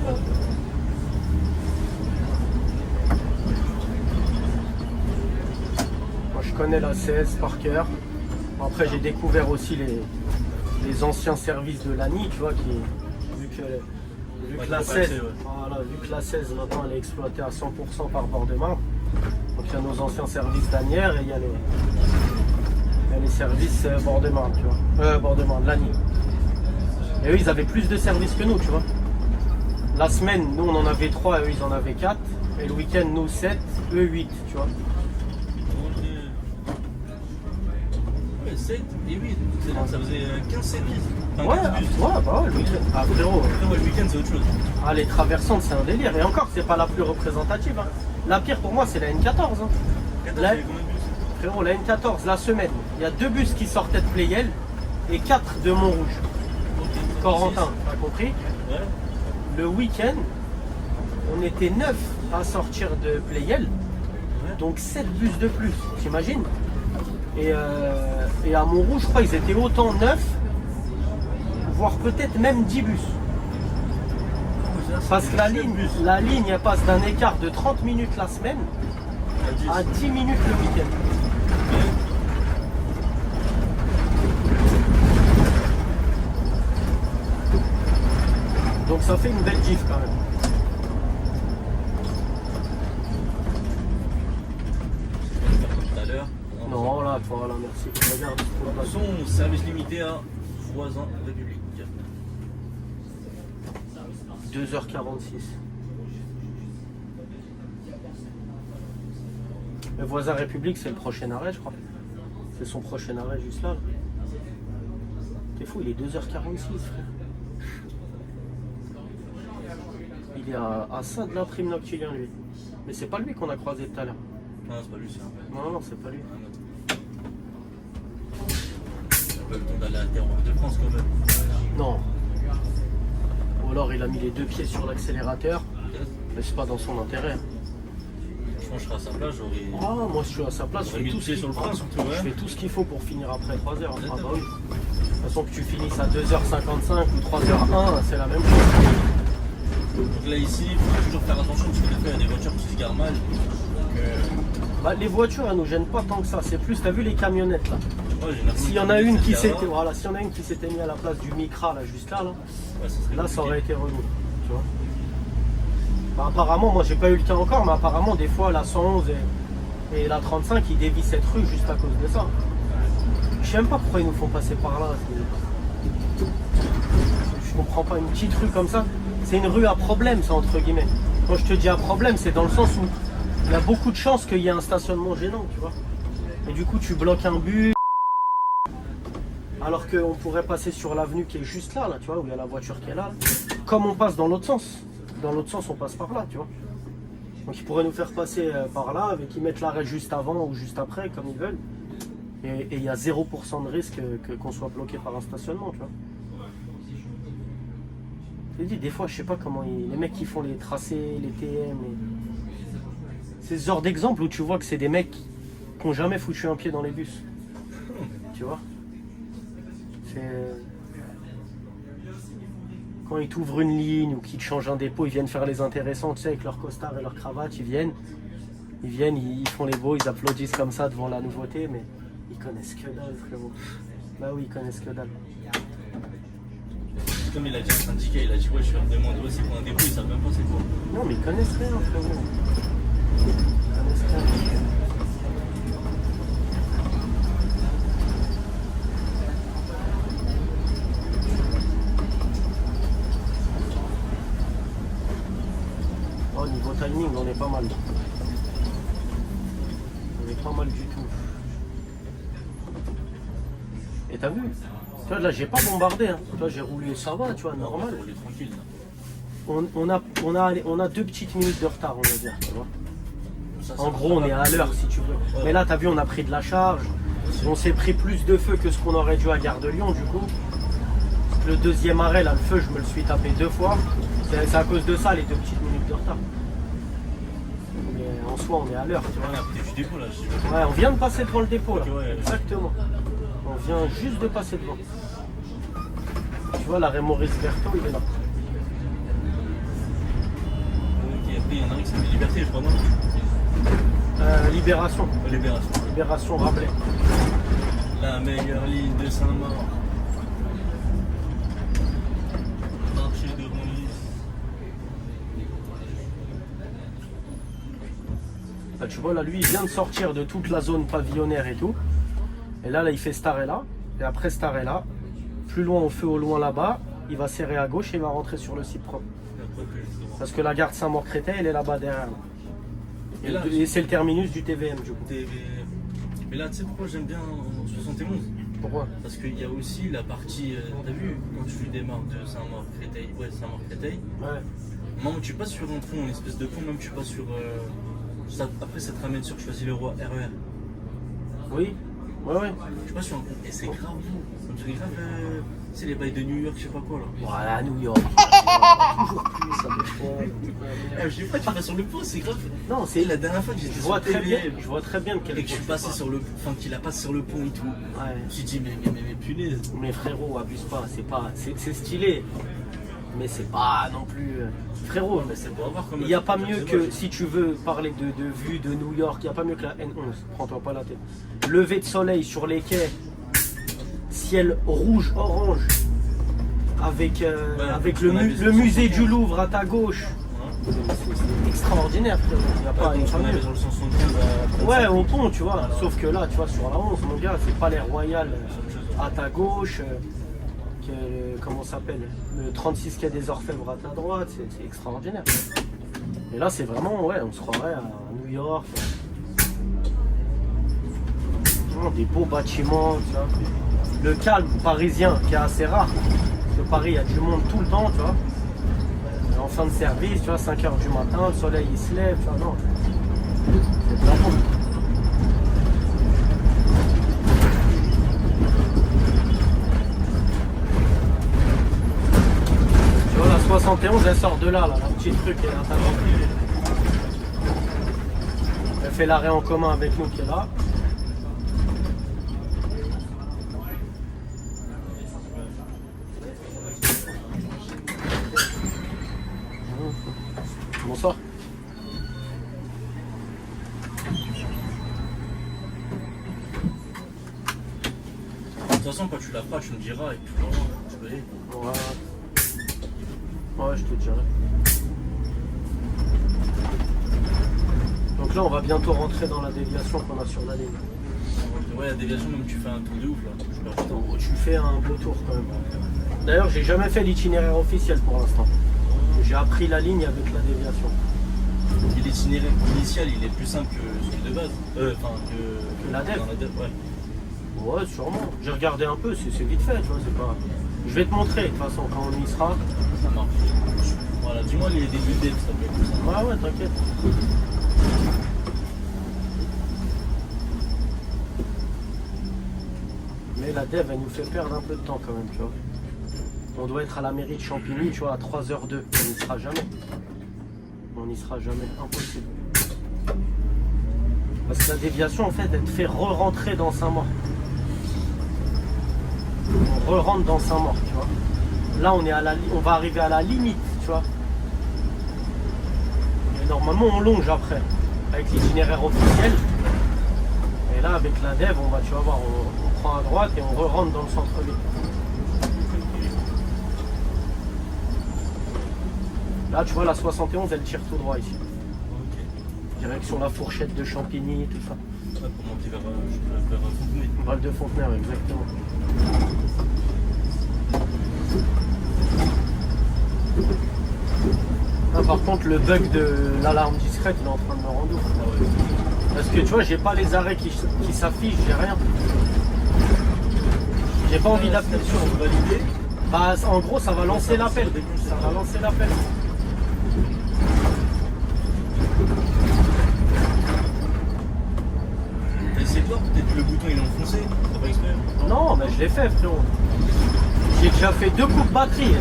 Moi, je connais la 16 par cœur. Après, j'ai découvert aussi les anciens services de l'ANI, tu vois, vu que la 16, voilà, vu que la 16 maintenant elle est exploitée à 100% par Bord-de-Marne. Donc il y a nos anciens services d'Anières et il y a les services Bord-de-Marne, tu vois. Bord-de-Marne, l'ANI. Et eux, ils avaient plus de services que nous, tu vois. La semaine, nous, on en avait 3, eux, ils en avaient 4. Et le week-end, nous, 7, eux, 8, tu vois. Ouais, 7 et 8, ça faisait 15 services. Enfin, Ouais, 15 bus. bah ouais, le week-end. Ah, frérot. Non, le week-end, c'est autre chose. Ah, les traversantes, c'est un délire. Et encore, c'est pas la plus représentative. Hein. La pire pour moi, c'est la N14. Hein. 14, Là- il y avait combien de bus? Frérot, la N14, la semaine, il y a 2 bus qui sortaient de Pleyel et 4 de Montrouge. Ok, Corentin, t'as compris? Ouais. Le week-end, on était 9 à sortir de Pleyel, donc 7 bus de plus, t'imagines? Et à Montrouge, je crois qu'ils étaient autant 9, voire peut-être même 10 bus. Parce que la ligne, elle passe d'un écart de 30 minutes la semaine à 10 minutes le week-end. Donc ça fait une belle gif quand même. Tout à l'heure. Non, là, voilà, merci. Regarde, Son service limité à Voisin République. 2h46. Le voisin République, c'est le prochain arrêt, je crois. C'est son prochain arrêt juste là. T'es fou, il est 2h46, frère. Il est à ça de la prime noctilien, lui. Mais c'est pas lui qu'on a croisé tout à l'heure. Non, c'est pas lui, c'est un Non, c'est pas lui. Il a pas eu le temps d'aller à Terre de France quand même. Non. Ou alors il a mis les 2 pieds sur l'accélérateur. Mais c'est pas dans son intérêt. Franchement, je serais à sa place, j'aurais. Ah, moi je suis à sa place, je J'aurais fais mis tout le ce pied qu'il sur le frein, surtout, ouais. Je fais tout ce qu'il faut pour finir après 3h. Ah bah oui. De toute façon que tu finisses à 2h55 ou 3h01, c'est la même chose. Donc là, ici, il faut toujours faire attention parce que des fois, il y a des voitures qui se garent mal. Donc, Bah, les voitures elles nous gênent pas tant que ça, c'est plus, t'as vu les camionnettes là. ouais, généralement, S'il y en a une qui etc. s'était voilà, s'il y en a une qui s'était mise à la place du Micra là, juste là, Ouais, ça serait là ça compliqué. aurait été relou, tu vois. Bah, apparemment, moi j'ai pas eu le cas encore, mais apparemment des fois la 111 et la 35 ils dévient cette rue juste à cause de ça. Je sais même pas pourquoi ils nous font passer par là. Je comprends pas, une petite rue comme ça, c'est une rue à problème ça entre guillemets. Quand je te dis à problème, c'est dans le sens où il y a beaucoup de chances qu'il y ait un stationnement gênant, tu vois. Et du coup tu bloques un bus. Alors qu'on pourrait passer sur l'avenue qui est juste là, tu vois, où il y a la voiture qui est là. Comme on passe dans l'autre sens. Dans l'autre sens, on passe par là, tu vois. Donc ils pourraient nous faire passer par là, avec ils mettent l'arrêt juste avant ou juste après, comme ils veulent. Et il y a 0% de risque qu'on soit bloqué par un stationnement, tu vois. Je te dis, des fois, je sais pas comment les mecs qui font les tracés, les TM, c'est ce genre d'exemple où tu vois que c'est des mecs qui n'ont jamais foutu un pied dans les bus. Tu vois. Quand ils t'ouvrent une ligne ou qu'ils te changent un dépôt, ils viennent faire les intéressants, tu sais, avec leur costard et leur cravate, ils viennent, ils font les beaux, ils applaudissent comme ça devant la nouveauté, mais ils connaissent que dalle, frérot. Bah oui, ils connaissent que dalle. Comme il a dit un syndicat, il a dit ouais, je vais me demander c'est quoi un dépôt, ils savent même pas c'est quoi. Non, mais ils connaissent rien, frérot. Ils connaissent rien. Oh, niveau timing, on est pas mal. On est pas mal du tout. Et t'as vu? Tu vois, là, j'ai pas bombardé. Hein. Tu vois, j'ai roulé, ça va, tu vois, normal. On est tranquille. Là. On a 2 petites minutes de retard, on va dire. Tu vois. Ça, En gros, on est à l'heure, si tu veux. Ouais. Mais là, t'as vu, on a pris de la charge. On s'est pris plus de feu que ce qu'on aurait dû à Gare de Lyon, du coup. Le deuxième arrêt, là, le feu, je me le suis tapé 2 fois. C'est à cause de ça, les 2 petites minutes de retard. Mais en soi, on est à l'heure, tu vois. On a pris du dépôt là. Ouais, on vient de passer devant le dépôt, là. Ouais. Exactement. On vient juste de passer devant. Tu vois, l'arrêt Maurice Berthaud, il est là. Ok, après, il y en a un qui s'appelle Liberté, je crois, non? Libération. Libération. Libération Rabelais. La meilleure ligne de Saint-Maur. Marché de Ronlis. Là, tu vois, là, lui, il vient de sortir de toute la zone pavillonnaire et tout. Et là, il fait cet arrêt-là. Et après cet arrêt-là, plus loin au feu, au loin là-bas, il va serrer à gauche et il va rentrer sur le site propre. Parce que la gare de Saint-Maur-Créteil, elle est là-bas derrière. Et là, Et c'est le terminus du TVM, du coup. Mais là, tu sais pourquoi j'aime bien en 71? Pourquoi? Parce qu'il y a aussi la partie, t'as vu, quand tu démarres de Saint-Maur-Créteil, Saint-Maur-Créteil, Ouais. moment où tu passes sur un pont, une espèce de pont, même tu passes sur... après, ça te ramène sur Choisy-le-Roi, RER. Oui. Ouais. Tu passes sur un pont, et c'est grave beau. Comme c'est grave, c'est les bails de New York, je sais pas quoi, là. Voilà, New York. Toujours plus, ça me fait. Je sais pas, tu vas sur le pont, c'est grave. Non, C'est la dernière fois que j'étais Je sur vois le très bien. TVM, Je vois très bien de quel et que je suis pont tu passé sur le... Enfin, qu'il a passé sur le pont et tout. parles. Ouais. Je me suis dit, mais punaise. Mais frérot, abuse pas. C'est stylé. Mais c'est pas non plus. Frérot, Mais c'est pour avoir comme... il n'y a pas mieux que, si tu veux parler de vue de New York, il n'y a pas mieux que la N11, prends-toi pas la tête. Lever de soleil sur les quais, ciel rouge, orange, avec, avec le, le musée du Louvre à ta gauche. C'est extraordinaire, frérot. Il n'y a pas, il y a Quand pas on avait mieux. dans le 175 à... Ouais, au pont, tu vois. Sauf que là, tu vois, sur la 11, mon gars, c'est pas l'air royal à ta gauche. Comment ça s'appelle? Le 36 quai des Orfèvres à ta droite, c'est extraordinaire. Et là, c'est vraiment, ouais, on se croirait à New York. Des beaux bâtiments, tu vois. Le calme parisien qui est assez rare. Parce que Paris, il y a du monde tout le temps, tu vois. En fin de service, tu vois, 5h du matin, le soleil il se lève, tu vois, non. C'est pas bon. Tu vois, la 71, elle sort de là, la petite truc, elle est à ta droite. Elle fait l'arrêt en commun avec nous qui est là. Bonsoir. De toute façon, quand tu l'as pas, tu me diras et puis tu peux aller. Ouais, je te dirai. Donc là, on va bientôt rentrer dans la déviation qu'on a sur la ligne. Ouais, la déviation, même tu fais un tour de ouf là. Je perds du temps. Donc, tu fais un beau tour quand même. D'ailleurs, j'ai jamais fait l'itinéraire officiel pour l'instant. J'ai appris la ligne avec la déviation. Et l'itinéraire initial, il est plus simple que celui de base. Enfin, que la dev. dans la dev, ouais. Ouais, sûrement. J'ai regardé un peu, c'est vite fait, tu vois, c'est pas... Je vais te montrer, de toute façon, quand on y sera. Ça marche. Voilà, dis-moi les débuts de dev, ça peut être ça. Ouais, t'inquiète. Mais la dev, elle nous fait perdre un peu de temps quand même, tu vois. On doit être à la mairie de Champigny, tu vois, à 3h02. On n'y sera jamais. On n'y sera jamais. Impossible. Parce que la déviation, en fait, elle te fait re-rentrer dans Saint-Maur. On re-rentre dans Saint-Maur, tu vois. Là, on va arriver à la limite, tu vois. Et normalement, on longe après, avec l'itinéraire officiel. Et là, avec la dev, tu vas voir, on prend à droite et on re-rentre dans le centre-ville. Là, tu vois, la 71, elle tire tout droit ici. Direction la fourchette de Champigny, tout ça. Ouais, pour monter vers Fontenay. Val de Fontenay, ouais, exactement. Ah, par contre, le bug de l'alarme discrète, il est en train de me rendre ouf. Ah ouais. Parce que tu vois, j'ai pas les arrêts qui s'affichent, j'ai rien. J'ai pas envie d'appeler sur. Validé. Bah, en gros, ça va lancer l'appel. Ça va lancer l'appel. C'est toi, peut-être que le bouton il est enfoncé, t'as pas exprès. Non, mais je l'ai fait, frérot. J'ai déjà fait 2 coupes batterie.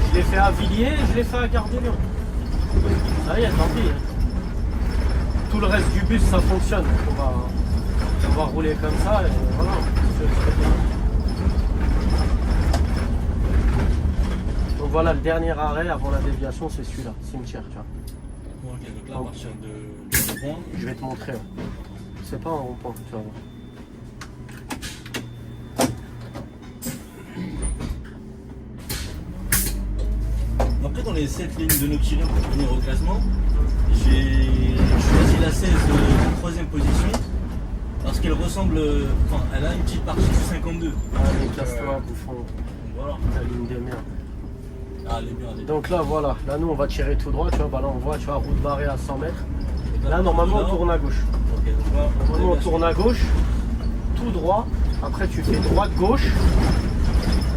Je l'ai fait à Villiers, je l'ai fait à Gare de Lyon. Ça y est, tant pis. Tout le reste du bus, ça fonctionne. On va rouler comme ça et voilà. Donc voilà, le dernier arrêt avant la déviation, c'est celui-là, cimetière, tu vois. Bon, ok, donc là, à partir de point. Je vais te montrer. Ouais. C'est pas un rond-point, tu vas voir. Après, dans les 7 lignes de Nocturne pour venir au classement, j'ai choisi la 16 en 3ème position parce qu'elle ressemble. Enfin, elle a une petite partie du 52. Allez, casse-toi, bouffon. Donc voilà. Ta ligne de merde. Ah, elle est bien, elle est bien. Donc là, voilà. Là, nous, on va tirer tout droit. Tu vois, bah là, on voit, tu vois, route barrée à 100 mètres. Donc Là, normalement, là, on tourne à gauche. Ok, donc là, Normalement, on est tourne à gauche, tout droit. Après, tu fais droite-gauche.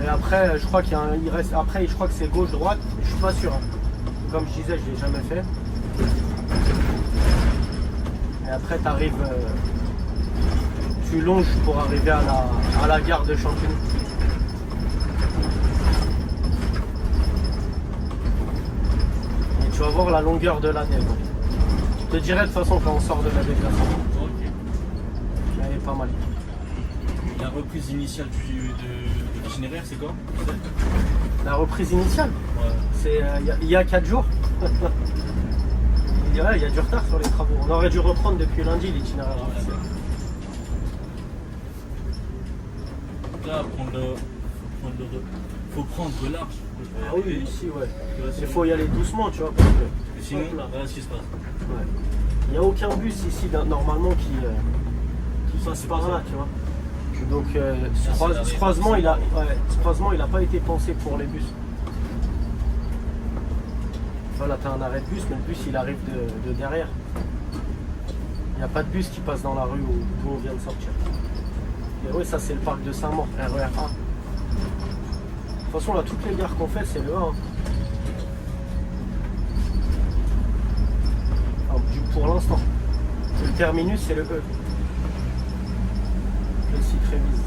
Et après, je crois qu'il y a un, il reste. Après, je crois que c'est gauche-droite. Je suis pas sûr. Hein. Comme je disais, je l'ai jamais fait. Et après, tu arrives. Tu longes pour arriver à la gare de Champigny. Et tu vas voir la longueur de la nef. Je te dirai de toute façon quand on sort de la déviation. Ok. Elle est pas mal. La reprise initiale de l'itinéraire, c'est quoi? La reprise initiale, Ouais. c'est il y a 4 jours. Il y a du retard sur les travaux. On aurait dû reprendre depuis lundi l'itinéraire. Donc là, faut prendre de large. Ah oui, ici, ouais. Il Il faut y aller doucement, tu vois. Parce que, Sinon, hop là. voilà ce qui se passe. Ouais. Il n'y a aucun bus ici normalement qui passe par là, tu vois. Donc ce croisement, ce croisement, il n'a pas été pensé pour les bus. Voilà, tu as un arrêt de bus, mais le bus il arrive de derrière. Il n'y a pas de bus qui passe dans la rue d'où on vient de sortir. Et oui, ça c'est le parc de Saint-Maur, RER A. De toute façon, là, toutes les gares qu'on fait, c'est le A. Hein. Pour l'instant. Le terminus, c'est le E. Le site révise.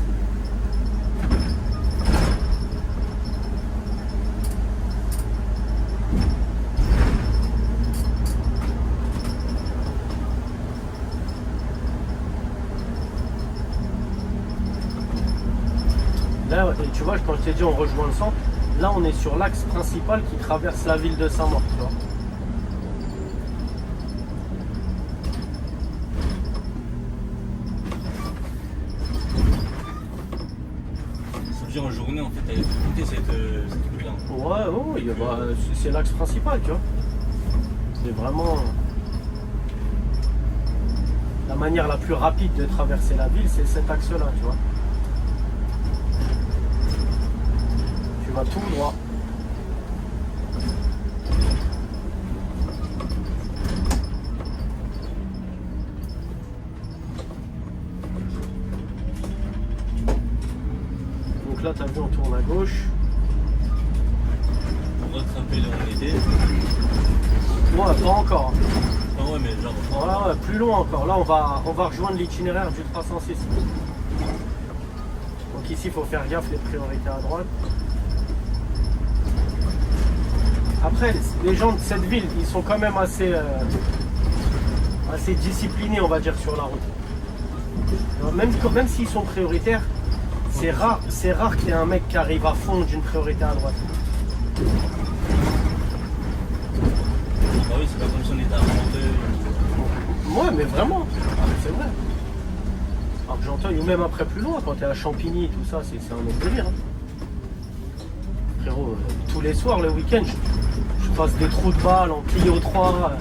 Là, et tu vois, quand je t'ai dit on rejoint le centre, là on est sur l'axe principal qui traverse la ville de Saint-Maur, tu vois. En journée, en fait, elle est comptée cette route-là. Ouais, bah, c'est l'axe principal, tu vois. C'est vraiment la manière la plus rapide de traverser la ville, c'est cet axe-là, tu vois. Tu vas tout droit. Là, t'as vu, on tourne à gauche. On rattraper là où on était. Ouais, pas encore. Ah ouais, mais genre. Ouais, plus loin encore. Là, on va rejoindre l'itinéraire du 306. Donc ici, il faut faire gaffe, les priorités à droite. Après, les gens de cette ville, ils sont quand même assez disciplinés, on va dire, sur la route. Même s'ils sont prioritaires, c'est rare qu'il y ait un mec qui arrive à fond d'une priorité à droite. Bah oui, c'est pas comme si on était à Argenteuil. Ouais, mais vraiment, c'est vrai. Argenteuil, ou même après plus loin, quand t'es à Champigny et tout ça, c'est un autre délire. Hein. Frérot, tous les soirs, le week-end, je passe des trous de balles en Clio 3,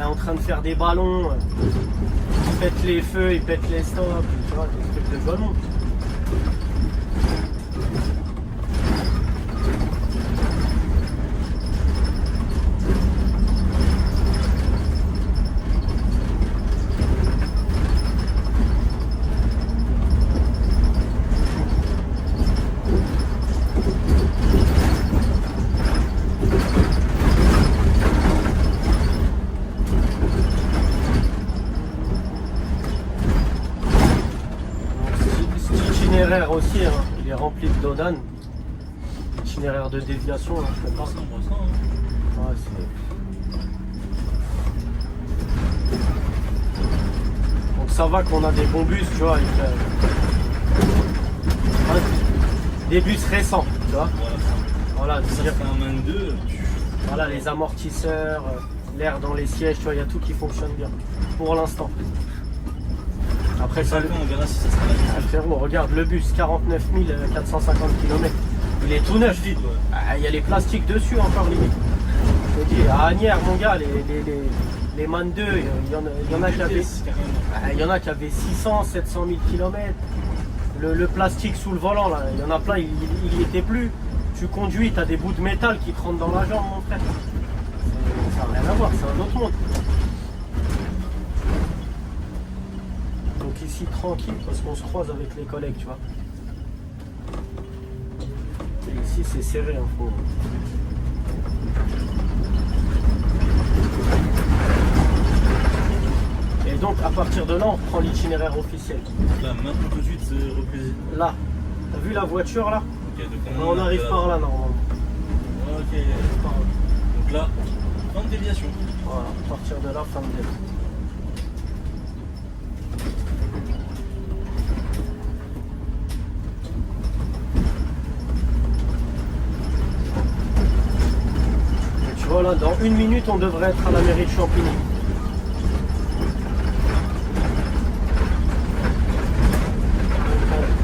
en train de faire des ballons. Ils pètent les feux, ils pètent les stops, tu vois, des trucs de ballon. aussi, hein, il est rempli de dodanes. Itinéraire de déviation, là, je sais pas. Ça, on ressent, hein. Ouais, c'est... Donc ça va qu'on a des bons bus, tu vois. Hein, des bus récents, tu vois. Voilà, Voilà, ça c'est-à-dire- fait un 22. voilà, les amortisseurs, l'air dans les sièges, tu vois, il y a tout qui fonctionne bien. Pour l'instant. Après ça, Après, on verra si ça sera la ah, frérot, regarde le bus, 49 450 km. Il est tout neuf. vide, ouais. Ah, il y a les plastiques dessus encore limite. Je te dis, à Agnières, mon gars, les MAN 2, il y en a qui avaient, il y en a qui avaient 600, 700 000 km. Le plastique sous le volant, là, il y en a plein, il n'y était plus. Tu conduis, tu as des bouts de métal qui te rentrent dans la jambe, mon frère. Ça n'a rien à voir, c'est un autre monde. Donc ici, tranquille, parce qu'on se croise avec les collègues, tu vois. Et ici, c'est serré, hein, faut... Et donc, à partir de là, on reprend l'itinéraire officiel. Là, maintenant, tout de suite, reprise. Là, t'as vu la voiture, là? Ok, donc Là, on arrive par là, normalement. Ok, donc là, fin de déviation. Voilà, à partir de là, fin de déviation. Tu vois là, dans 1 minute, on devrait être à la mairie de Champigny.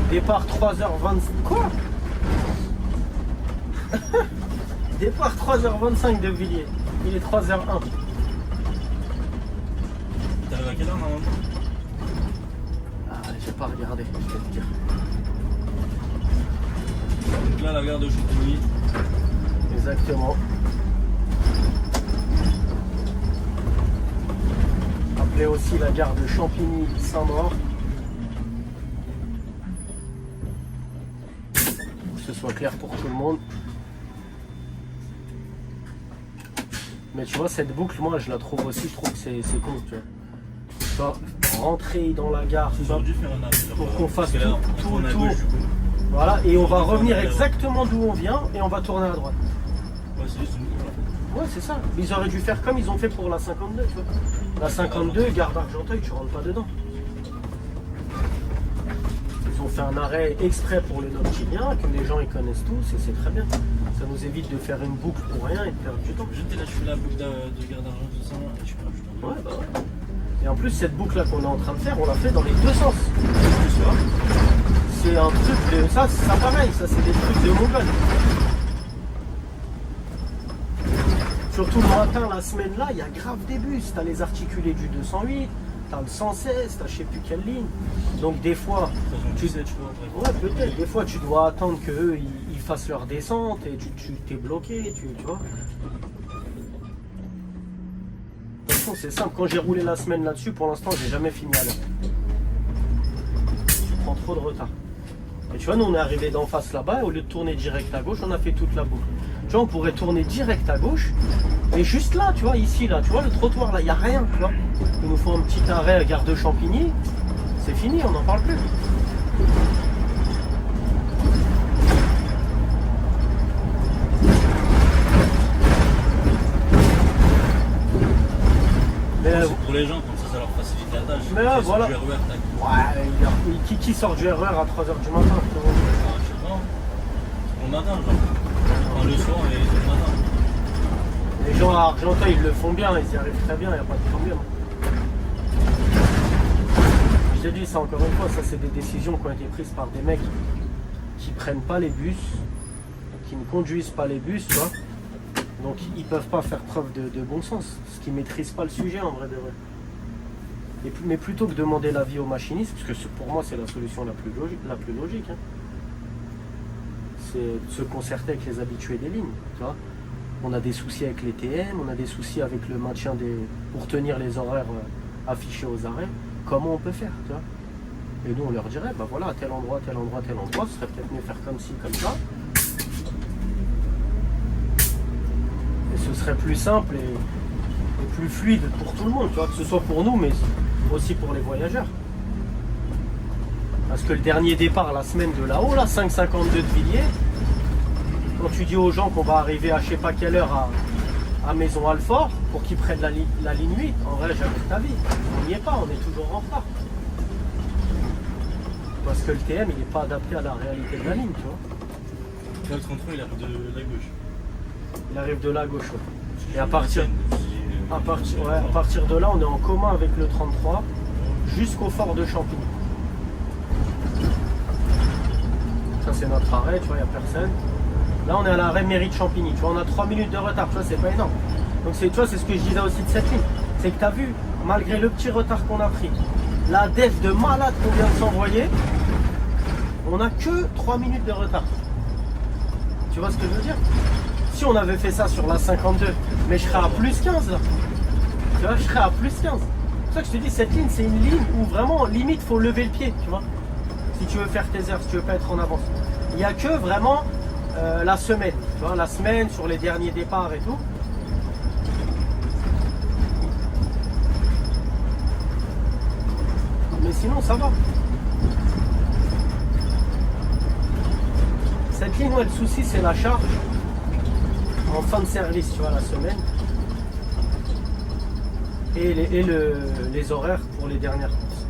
Départ 3h20. Quoi? Départ 3h25 de Villiers. Il est 3h01. T'arrives à quelle heure normalement? Ah, j'ai pas regardé, je vais te dire. Donc là, la gare de Champigny. Exactement. Appelé aussi la gare de Champigny-Saint-Maur. Pour que ce soit clair pour tout le monde. Mais tu vois, cette boucle, moi, je la trouve aussi, je trouve que c'est con, tu vois. Tu vois, rentrer dans la gare, tu Ils vois, ont dû faire un arrêt. pour qu'on fasse Parce que là, tout on le a tour. gauche, du coup. Voilà, et on va revenir exactement d'où on vient et on va tourner à droite. Ouais, c'est juste une boucle. Ouais, c'est ça. Ils auraient dû faire comme ils ont fait pour la 52, tu vois. La 52, gare d'Argenteuil, tu rentres pas dedans. Ils ont fait un arrêt exprès pour les noctiliens, que les gens ils connaissent tous, et c'est très bien. Ça nous évite de faire une boucle pour rien et de perdre du temps. Je fais la boucle de gare d'argent, tout ça, et je perds du temps. Ouais, bah ouais. Et en plus, cette boucle là qu'on est en train de faire, on l'a fait dans les deux sens. Tu vois, c'est un truc de. Ça pareil, ça c'est des trucs de Mongol. Surtout le matin, la semaine là, il y a grave des bus. T'as les articulés du 208, t'as le 116, t'as je sais plus quelle ligne. Donc des fois, Tu sais, tu vois, ouais, peut-être, des fois tu dois attendre qu'eux ils fassent leur descente et tu t'es bloqué, tu vois. De toute façon, c'est simple, quand j'ai roulé la semaine là-dessus, pour l'instant, j'ai jamais fini à l'heure. Tu prends trop de retard. Et tu vois, nous on est arrivé d'en face là-bas, et au lieu de tourner direct à gauche, on a fait toute la boucle. Tu vois, on pourrait tourner direct à gauche, et juste là, tu vois, ici, là, tu vois, le trottoir là, il n'y a rien, tu vois. Il nous faut un petit arrêt à gare de Champigny, c'est fini, on n'en parle plus. Mais c'est pour les gens, comme ça leur facilite la tâche. Mais là, C'est voilà. sur du RER, tac. ouais, qui sort du RER à 3h du matin, frérot? Ah, je sais pas. Au matin, genre. Enfin, le soir et le matin. Les gens à Argenteuil, ils le font bien, ils y arrivent très bien, il n'y a pas de problème. Je te dis ça encore une fois, ça c'est des décisions qui ont été prises par des mecs qui prennent pas les bus, qui ne conduisent pas les bus, tu vois. Donc ils peuvent pas faire preuve de bon sens, parce qu'ils maîtrisent pas le sujet en vrai de vrai. Mais plutôt que demander l'avis aux machinistes, parce que pour moi c'est la solution la plus logique, hein, c'est de se concerter avec les habitués des lignes, tu vois. On a des soucis avec les TM, on a des soucis avec le maintien pour tenir les horaires affichés aux arrêts. Comment on peut faire, tu vois? Et nous on leur dirait, bah voilà, tel endroit, tel endroit, tel endroit, ce serait peut-être mieux faire comme ci, comme ça. Et ce serait plus simple et plus fluide pour tout le monde, tu vois, que ce soit pour nous, mais aussi pour les voyageurs. Parce que le dernier départ la semaine de là-haut, là, 5,52 de Villiers, quand tu dis aux gens qu'on va arriver à je sais pas quelle heure à Maison Alfort pour qu'ils prennent la ligne 8, en vrai, jamais de ta vie. On n'y est pas, on est toujours en retard. Parce que le TM, il n'est pas adapté à la réalité de la ligne, tu vois. Là, le 33, il arrive de la gauche. Il arrive de la gauche, ouais. Et à partir de là, on est en commun avec le 33 jusqu'au fort de Champigny. Ça, c'est notre arrêt, tu vois, il n'y a personne. Là, on est à l'arrêt mairie de Champigny. Tu vois, on a 3 minutes de retard, tu vois, c'est pas énorme. Donc, tu vois, c'est ce que je disais aussi de cette ligne. C'est que tu as vu, malgré le petit retard qu'on a pris, la def de malade qu'on vient de s'envoyer, on n'a que 3 minutes de retard. Tu vois ce que je veux dire? Si on avait fait ça sur la 52, mais je serais à plus 15 là. Tu vois, je serais à plus 15. C'est pour ça que je te dis, cette ligne, c'est une ligne où vraiment, limite, faut lever le pied, tu vois. Si tu veux faire tes heures, si tu veux pas être en avance. Il n'y a que vraiment la semaine, tu vois, la semaine sur les derniers départs et tout. Mais sinon, ça va. Cette ligne, ouais, le souci, c'est la charge en fin de service, tu vois, la semaine. Et les horaires pour les dernières courses.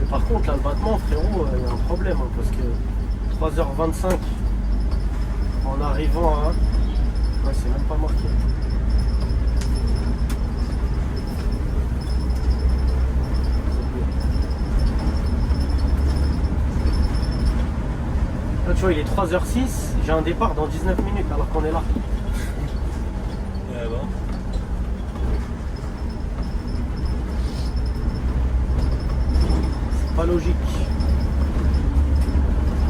Et par contre, là, le battement, frérot, il y a un problème, hein, parce que 3h25 en arrivant à... Ouais, c'est même pas marqué. Là, tu vois, il est 3h06, j'ai un départ dans 19 minutes alors qu'on est là. Ouais, bon. C'est pas logique.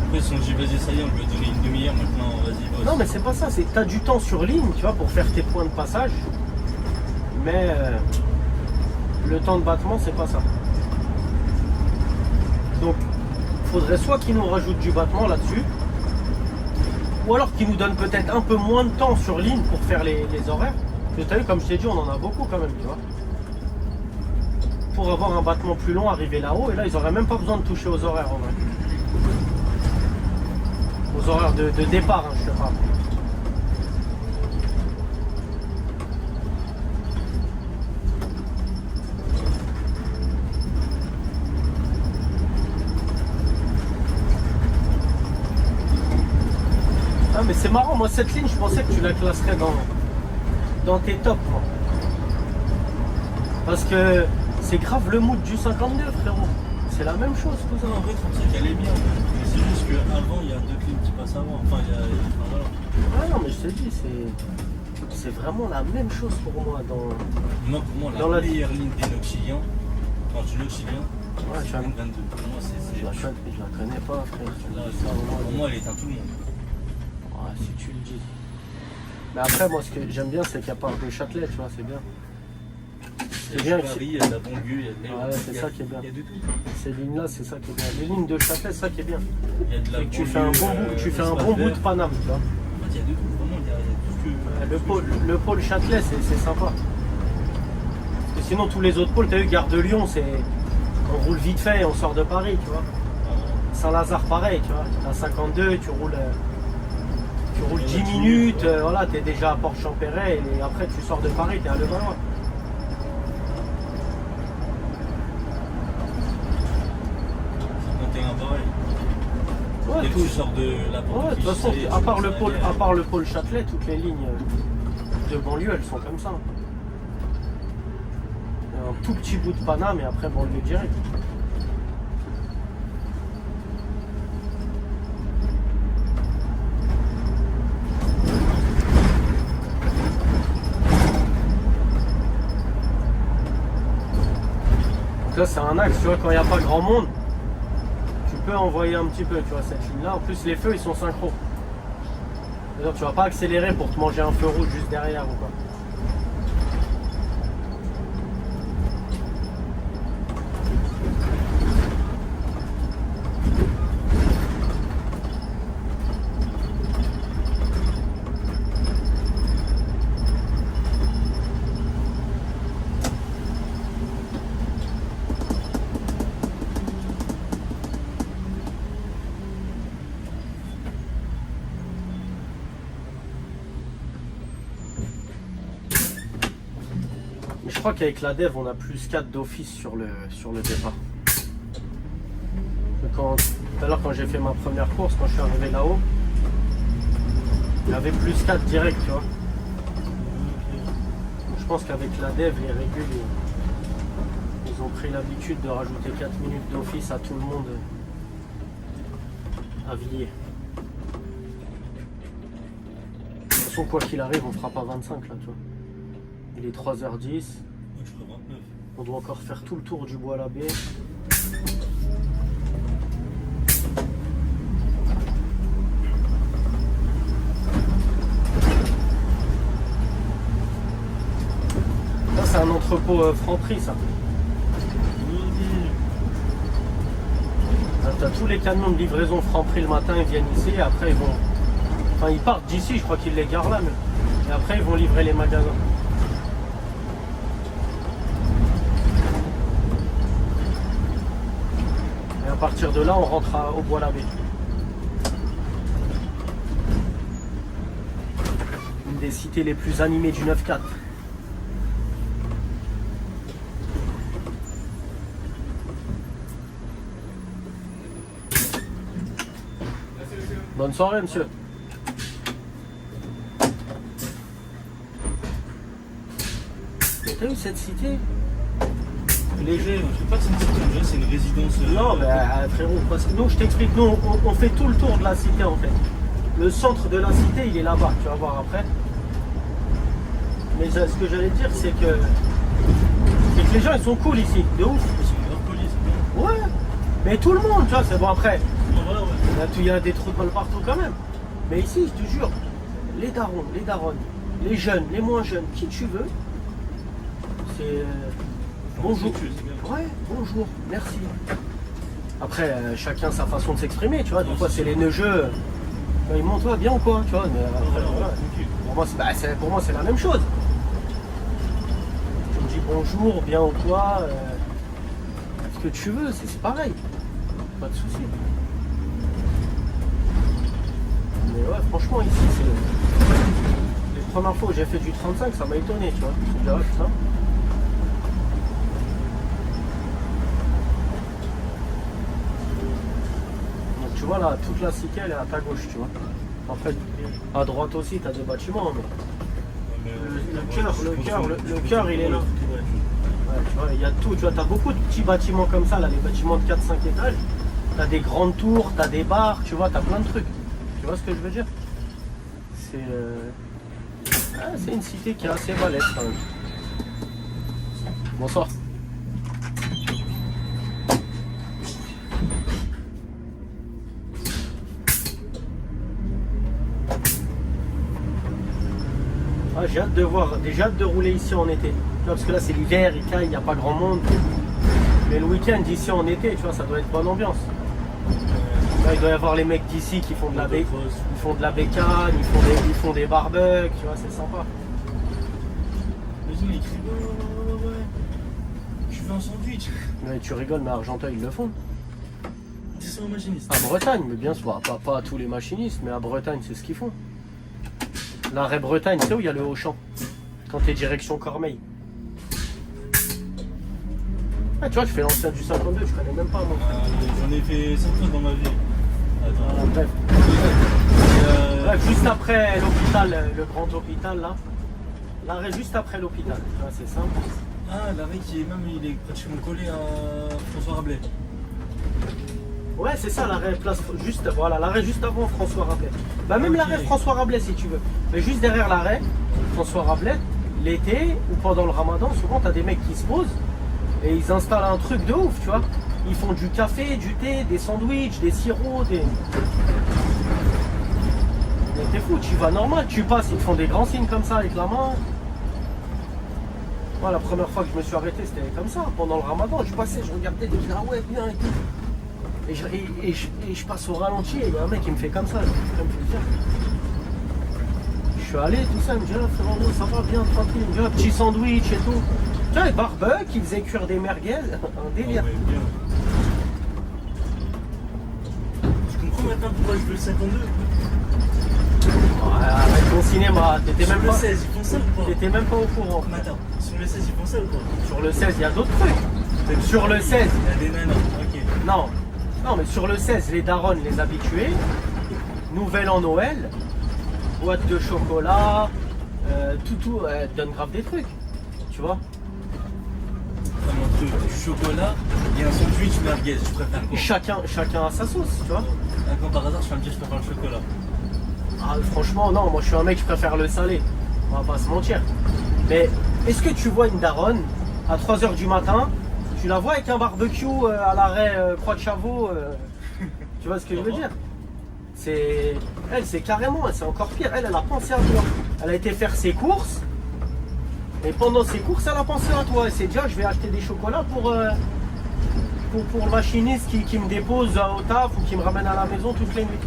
Après, ils se sont dit, vas-y, ça y est, on lui a donné une demi-heure, maintenant, vas-y, boss. Non, mais c'est pas ça, c'est que t'as du temps sur ligne, tu vois, pour faire tes points de passage. Mais le temps de battement, c'est pas ça. Donc, faudrait soit qu'ils nous rajoutent du battement là-dessus, ou alors qu'ils nous donnent peut-être un peu moins de temps sur ligne pour faire les horaires. Parce que t'as vu, comme je t'ai dit, on en a beaucoup quand même, tu vois. Pour avoir un battement plus long, arriver là-haut, et là, ils auraient même pas besoin de toucher aux horaires en vrai. Aux horaires de départ, hein, je te parle. Ah, mais c'est marrant, moi cette ligne, je pensais que tu la classerais dans tes tops, moi. Parce que c'est grave le mood du 52, frérot. C'est la même chose, tout ça. En vrai, 35, elle est bien. Mais c'est juste qu'avant, il y a deux clims qui passent avant. Enfin, il y a. Enfin, voilà. Ouais, non, mais je te dis, c'est vraiment la même chose pour moi dans. Moi, pour moi, Dans la la- meilleure ligne des Noxiliens, enfin, du Noxilien, Ouais, c'est tu vois. la ligne 22. Pour moi, Je la connais pas, frère. Là, Ça, vraiment, pour moi, elle éteint tout le monde. ouais, si tu le dis. Mais après, moi, ce que j'aime bien, c'est qu'il y a part de Châtelet, tu vois, c'est bien. Il C'est y a bien du que Paris, il y a de la banlieue, il y a de Ouais, c'est ça qui est bien. Il y a de tout. Ces lignes-là, c'est ça qui est bien. Les lignes de Châtelet, c'est ça qui est bien. Il y a de la C'est que tu fais un banlieue, bon bout, tu fais un espace bon bout vert. de Paname, tu vois. En fait, il y a de tout. Vraiment, il y a tout ce que. Le pôle Châtelet, c'est sympa. Parce que sinon, tous les autres pôles, t'as vu, Gare de Lyon, c'est. On roule vite fait et on sort de Paris, tu vois. Saint-Lazare, pareil, tu vois. À 52, tu roules 10 minutes, voilà, t'es déjà à Port-Champéret et après tu sors de Paris, t'es à Levallois. Quand t'es un pareil. Ouais, Dès que tout- tu sors de la porte. Ouais, de toute façon, à part le pôle Châtelet, toutes les lignes de banlieue, elles sont comme ça. Il y a un tout petit bout de Paname et après banlieue direct. Donc là, c'est un axe, tu vois, quand il n'y a pas grand monde, tu peux envoyer un petit peu, tu vois, cette ligne-là. En plus, les feux, ils sont synchro. C'est-à-dire, tu vas pas accélérer pour te manger un feu rouge juste derrière ou quoi. Mais je crois qu'avec la dev, on a plus 4 d'office sur le départ. Tout à l'heure, quand j'ai fait ma première course, quand je suis arrivé là-haut, il y avait plus 4 direct, tu vois. Je pense qu'avec la dev, les régules, ils ont pris l'habitude de rajouter 4 minutes d'office à tout le monde à Villiers. De toute façon, quoi qu'il arrive, on fera pas 25 là, tu vois. Il est 3h10. Moi, je ferai 29. On doit encore faire tout le tour du bois à la baie. Ça, c'est un entrepôt Franprix, ça. T'as tous les camions de livraison Franprix le matin, ils viennent ici et après ils vont. Enfin, ils partent d'ici, je crois qu'ils les garent là, mais. Et après, ils vont livrer les magasins. Et à partir de là, on rentre au bois la baie. Une des cités les plus animées du 9-4. Bonne soirée, monsieur. Mais t'as vu cette cité? Léger, je sais pas que c'est une cité, on dirait que c'est une résidence. Non, mais frérot, parce que nous, je t'explique, nous, on fait tout le tour de la cité en fait. Le centre de la cité, il est là-bas, tu vas voir après. Mais ce que j'allais dire, c'est que les gens, ils sont cool ici, de ouf. Ils sont grave polis, c'est bien. Ouais, mais tout le monde, tu vois, c'est bon après. Non, voilà, ouais. Il y a des trous de balles partout quand même. Mais ici, je te jure, les darons, les daronnes, les jeunes, les moins jeunes, qui tu veux, c'est bonjour. C'est bien. Ouais, bonjour, merci. Après, chacun sa façon de s'exprimer, tu vois. Des fois, c'est les neugeux. Ils montent, toi, bien ou quoi, tu vois. Mais après, voilà. Pour moi, c'est la même chose. Tu me dis bonjour, bien ou quoi, ce que tu veux, c'est pareil. Pas de souci. Mais ouais, franchement, ici, c'est. Les premières fois où j'ai fait du 35, ça m'a étonné, tu vois. Je me dis, ah, putain. Donc, tu vois, là, toute la cité, elle est à ta gauche, tu vois. En fait, à droite aussi, tu as des bâtiments, mais le cœur, il est là. Ouais, tu vois, il y a tout, tu vois, tu as beaucoup de petits bâtiments comme ça, là, les bâtiments de 4-5 étages. Tu as des grandes tours, tu as des bars, tu vois, tu as plein de trucs. Tu vois ce que je veux dire? C'est une cité qui est assez balèze quand même. Bonsoir. Ah, j'ai hâte de voir, déjà hâte de rouler ici en été. Tu vois, parce que là c'est l'hiver, il caille, il n'y a pas grand monde. Mais le week-end ici en été, tu vois, ça doit être bonne ambiance. Là, il doit y avoir les mecs d'ici qui font de la bécane, ils font des barbecues, tu vois, c'est sympa. Les gens ils crient ouais. Je veux un sandwich. Mais tu rigoles, mais à Argenteuil ils le font. C'est un machiniste. À Bretagne, mais bien sûr, pas à tous les machinistes, mais à Bretagne c'est ce qu'ils font. L'arrêt Bretagne, c'est où il y a le Auchan, quand t'es direction Cormeilles. Ah, tu vois, je fais l'ancien du 52, je connais même pas moi. J'en ai fait 5 fois dans ma vie. Attends. Voilà, bref. Bref, juste après l'hôpital, le grand hôpital là. L'arrêt juste après l'hôpital, c'est simple. Ah, l'arrêt qui est même, il est pratiquement collé à François Rabelais. Ouais, c'est ça, l'arrêt place juste, voilà, l'arrêt juste avant François Rabelais. Bah même Ok. l'arrêt François Rabelais si tu veux. Mais juste derrière l'arrêt François Rabelais, l'été ou pendant le Ramadan, souvent t'as des mecs qui se posent et ils installent un truc de ouf, tu vois. Ils font du café, du thé, des sandwichs, des sirops, des. Mais t'es fou, tu vas normal, tu passes, ils te font des grands signes comme ça avec la main. Moi, la première fois que je me suis arrêté, c'était comme ça, pendant le Ramadan. Je passais, je regardais, je disais ah ouais, bien et tout. Et je passe au ralenti et il y a un mec qui me fait comme ça. Je suis allé, tout ça, il me dit ah Fernando, ça va bien, tranquille. Il me dit un petit sandwich et tout. Tu vois, les barbecues, qui faisaient cuire des merguez, un délire. Ouais, bien. Je comprends maintenant pourquoi je veux le 52. Ouais, arrête ton cinéma, t'étais Sur même le pas. 16, ils font ça ou pas? T'étais même pas au courant. Mais attends, sur sur le 16, ils font ça ou quoi? Sur le 16, il y a d'autres trucs. Sur le 16, Il y a des nanas, ok. non. Non, mais sur le 16, les darons, les habitués, Nouvel an Noël, boîte de chocolat, tout, elles te donnent grave des trucs. Tu vois? Comme entre du chocolat et un sandwich merguez, je préfère quoi? Chacun a sa sauce, tu vois? Quand par hasard, je vais me dire je préfère le chocolat. Ah, franchement, non, moi je suis un mec, je préfère le salé. On va pas se mentir. Mais est-ce que tu vois une daronne à 3h du matin, tu la vois avec un barbecue à l'arrêt Croix de Chavaux tu vois ce que je veux dire? Elle, c'est carrément, c'est encore pire. Elle a pensé à toi. Elle a été faire ses courses. Et pendant ses courses, elle a pensé à toi. Elle s'est dit, ah, je vais acheter des chocolats pour le machiniste qui me dépose au taf ou qui me ramène à la maison toutes les nuits.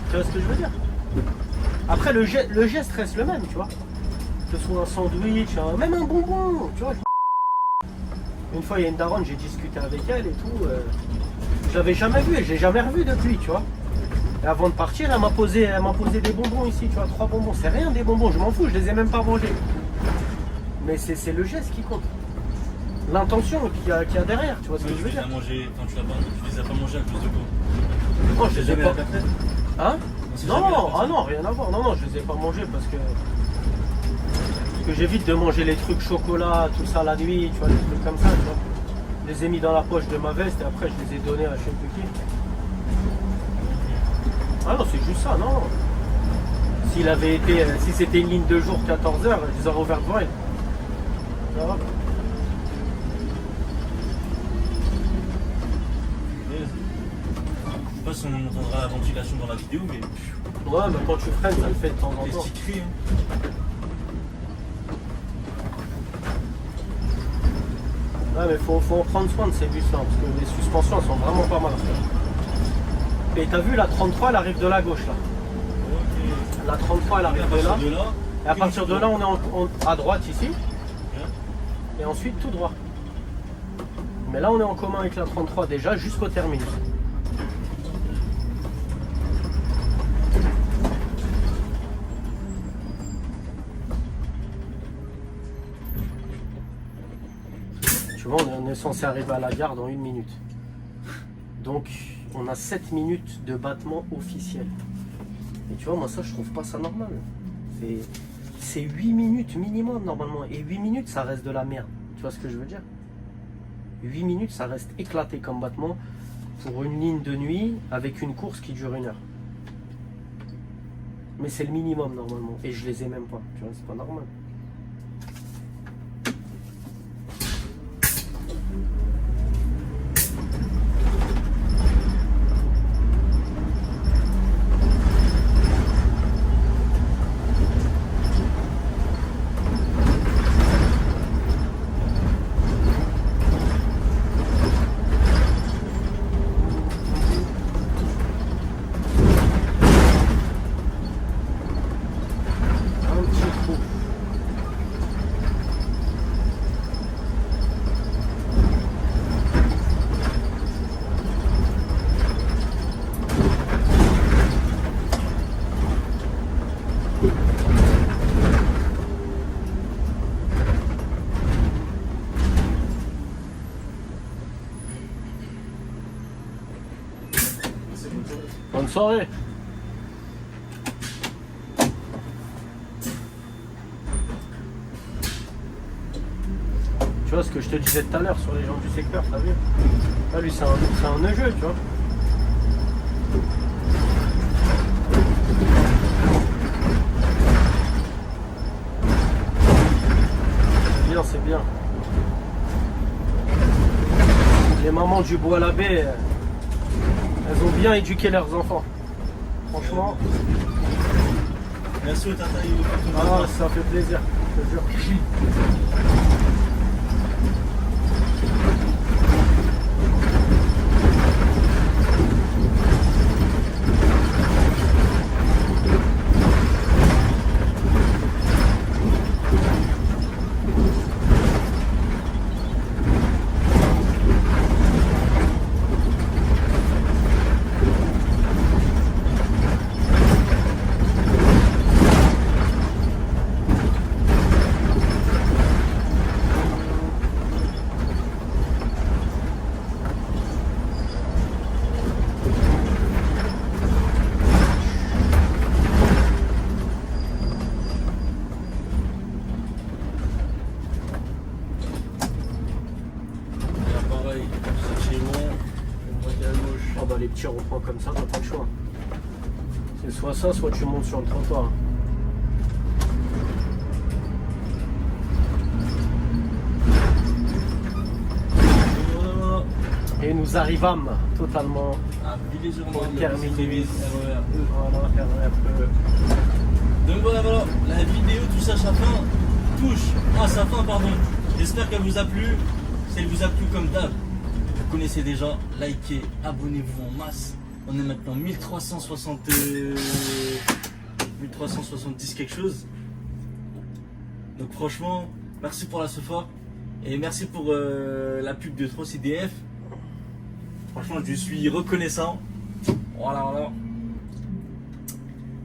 Tu vois ce que je veux dire? Après, le geste reste le même, tu vois. Que ce soit un sandwich, même un bonbon, tu vois. Une fois, il y a une daronne, j'ai discuté avec elle et tout. Je l'avais jamais vue et je l'ai jamais revue depuis, tu vois. Et avant de partir, elle m'a posé des bonbons ici, tu vois, 3 bonbons. C'est rien des bonbons, je m'en fous, je les ai même pas mangés. Mais c'est le geste qui compte. L'intention qu'il y a derrière, tu vois ce que je veux dire. Tu les as pas mangés à cause de quoi? Non, je les ai pas. fait. Hein? C'est Non, jamais ah non, rien à voir. Non, je les ai pas mangés parce que j'évite de manger les trucs chocolat, tout ça la nuit, tu vois, des trucs comme ça, tu vois. Je les ai mis dans la poche de ma veste et après je les ai donnés à je sais plus qui. Ah non, c'est juste ça, non. Si c'était une ligne de jour 14h, je les aurais ouvertes pour elle. Ça va. Je sais pas si on entendra la ventilation dans la vidéo, mais Ouais, mais quand tu freines, ça le fait de temps en des temps. petits cris. Hein. Ouais, mais faut en prendre soin de ces bus-là, parce que les suspensions elles sont vraiment pas mal. Et t'as vu, la 33, elle arrive de la gauche, là. Ok. La 33, elle Et à arrive de partir là. de là, Et à partir de là, on est à droite ici. Et ensuite, tout droit. Mais là, on est en commun avec la 33 déjà, jusqu'au terminus. Tu vois, on est censé arriver à la gare dans 1 minute. Donc, on a 7 minutes de battement officiel. Et tu vois, moi, ça, je trouve pas ça normal. C'est 8 minutes minimum, normalement. Et 8 minutes, ça reste de la merde. Tu vois ce que je veux dire? 8 minutes, ça reste éclaté comme battement pour une ligne de nuit avec une course qui dure 1 heure. Mais c'est le minimum, normalement. Et je les ai même pas. Tu vois, c'est pas normal. Un petit trou. Bonne soirée. Tu vois ce que je te disais tout à l'heure sur les gens du secteur, t'as vu? Là, lui, c'est un neugeux, tu vois. C'est bien, c'est bien. Les mamans du Bois-l'Abbé, elles ont bien éduqué leurs enfants. Franchement, merci au tata et au tonton. ah, ça fait plaisir, je te jure. prends comme ça, t'as pas le choix. C'est soit ça, soit tu montes sur le trottoir. Et nous arrivâmes totalement à Villers-sur-Marne, terminé. RER. Voilà, RER. Donc voilà, la vidéo touche à sa fin. J'espère qu'elle vous a plu. Si elle vous a plu comme d'hab, vous connaissez déjà, likez, abonnez-vous en masse. On est maintenant 1370 quelque chose. Donc franchement, merci pour la support. Et merci pour la pub de TrosIDF. Franchement, je suis reconnaissant. Voilà.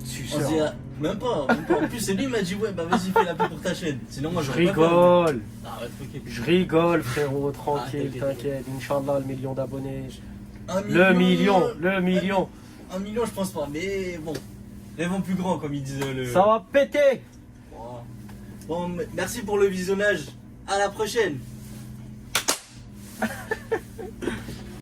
On se dit, même pas. En plus, c'est lui qui m'a dit, ouais, bah vas-y, fais la pub pour ta chaîne. Sinon, moi, Je j'aurais pas fait. rigole. Arrête, ok. Je rigole, frérot, tranquille, t'inquiète. t'inquiète. Inch'Allah, le million d'abonnés. 1 Le million. 1 million, je pense pas. Mais bon, rêvons plus grand, comme ils disent le. Ça va péter. Voilà. Bon, merci pour le visionnage. À la prochaine.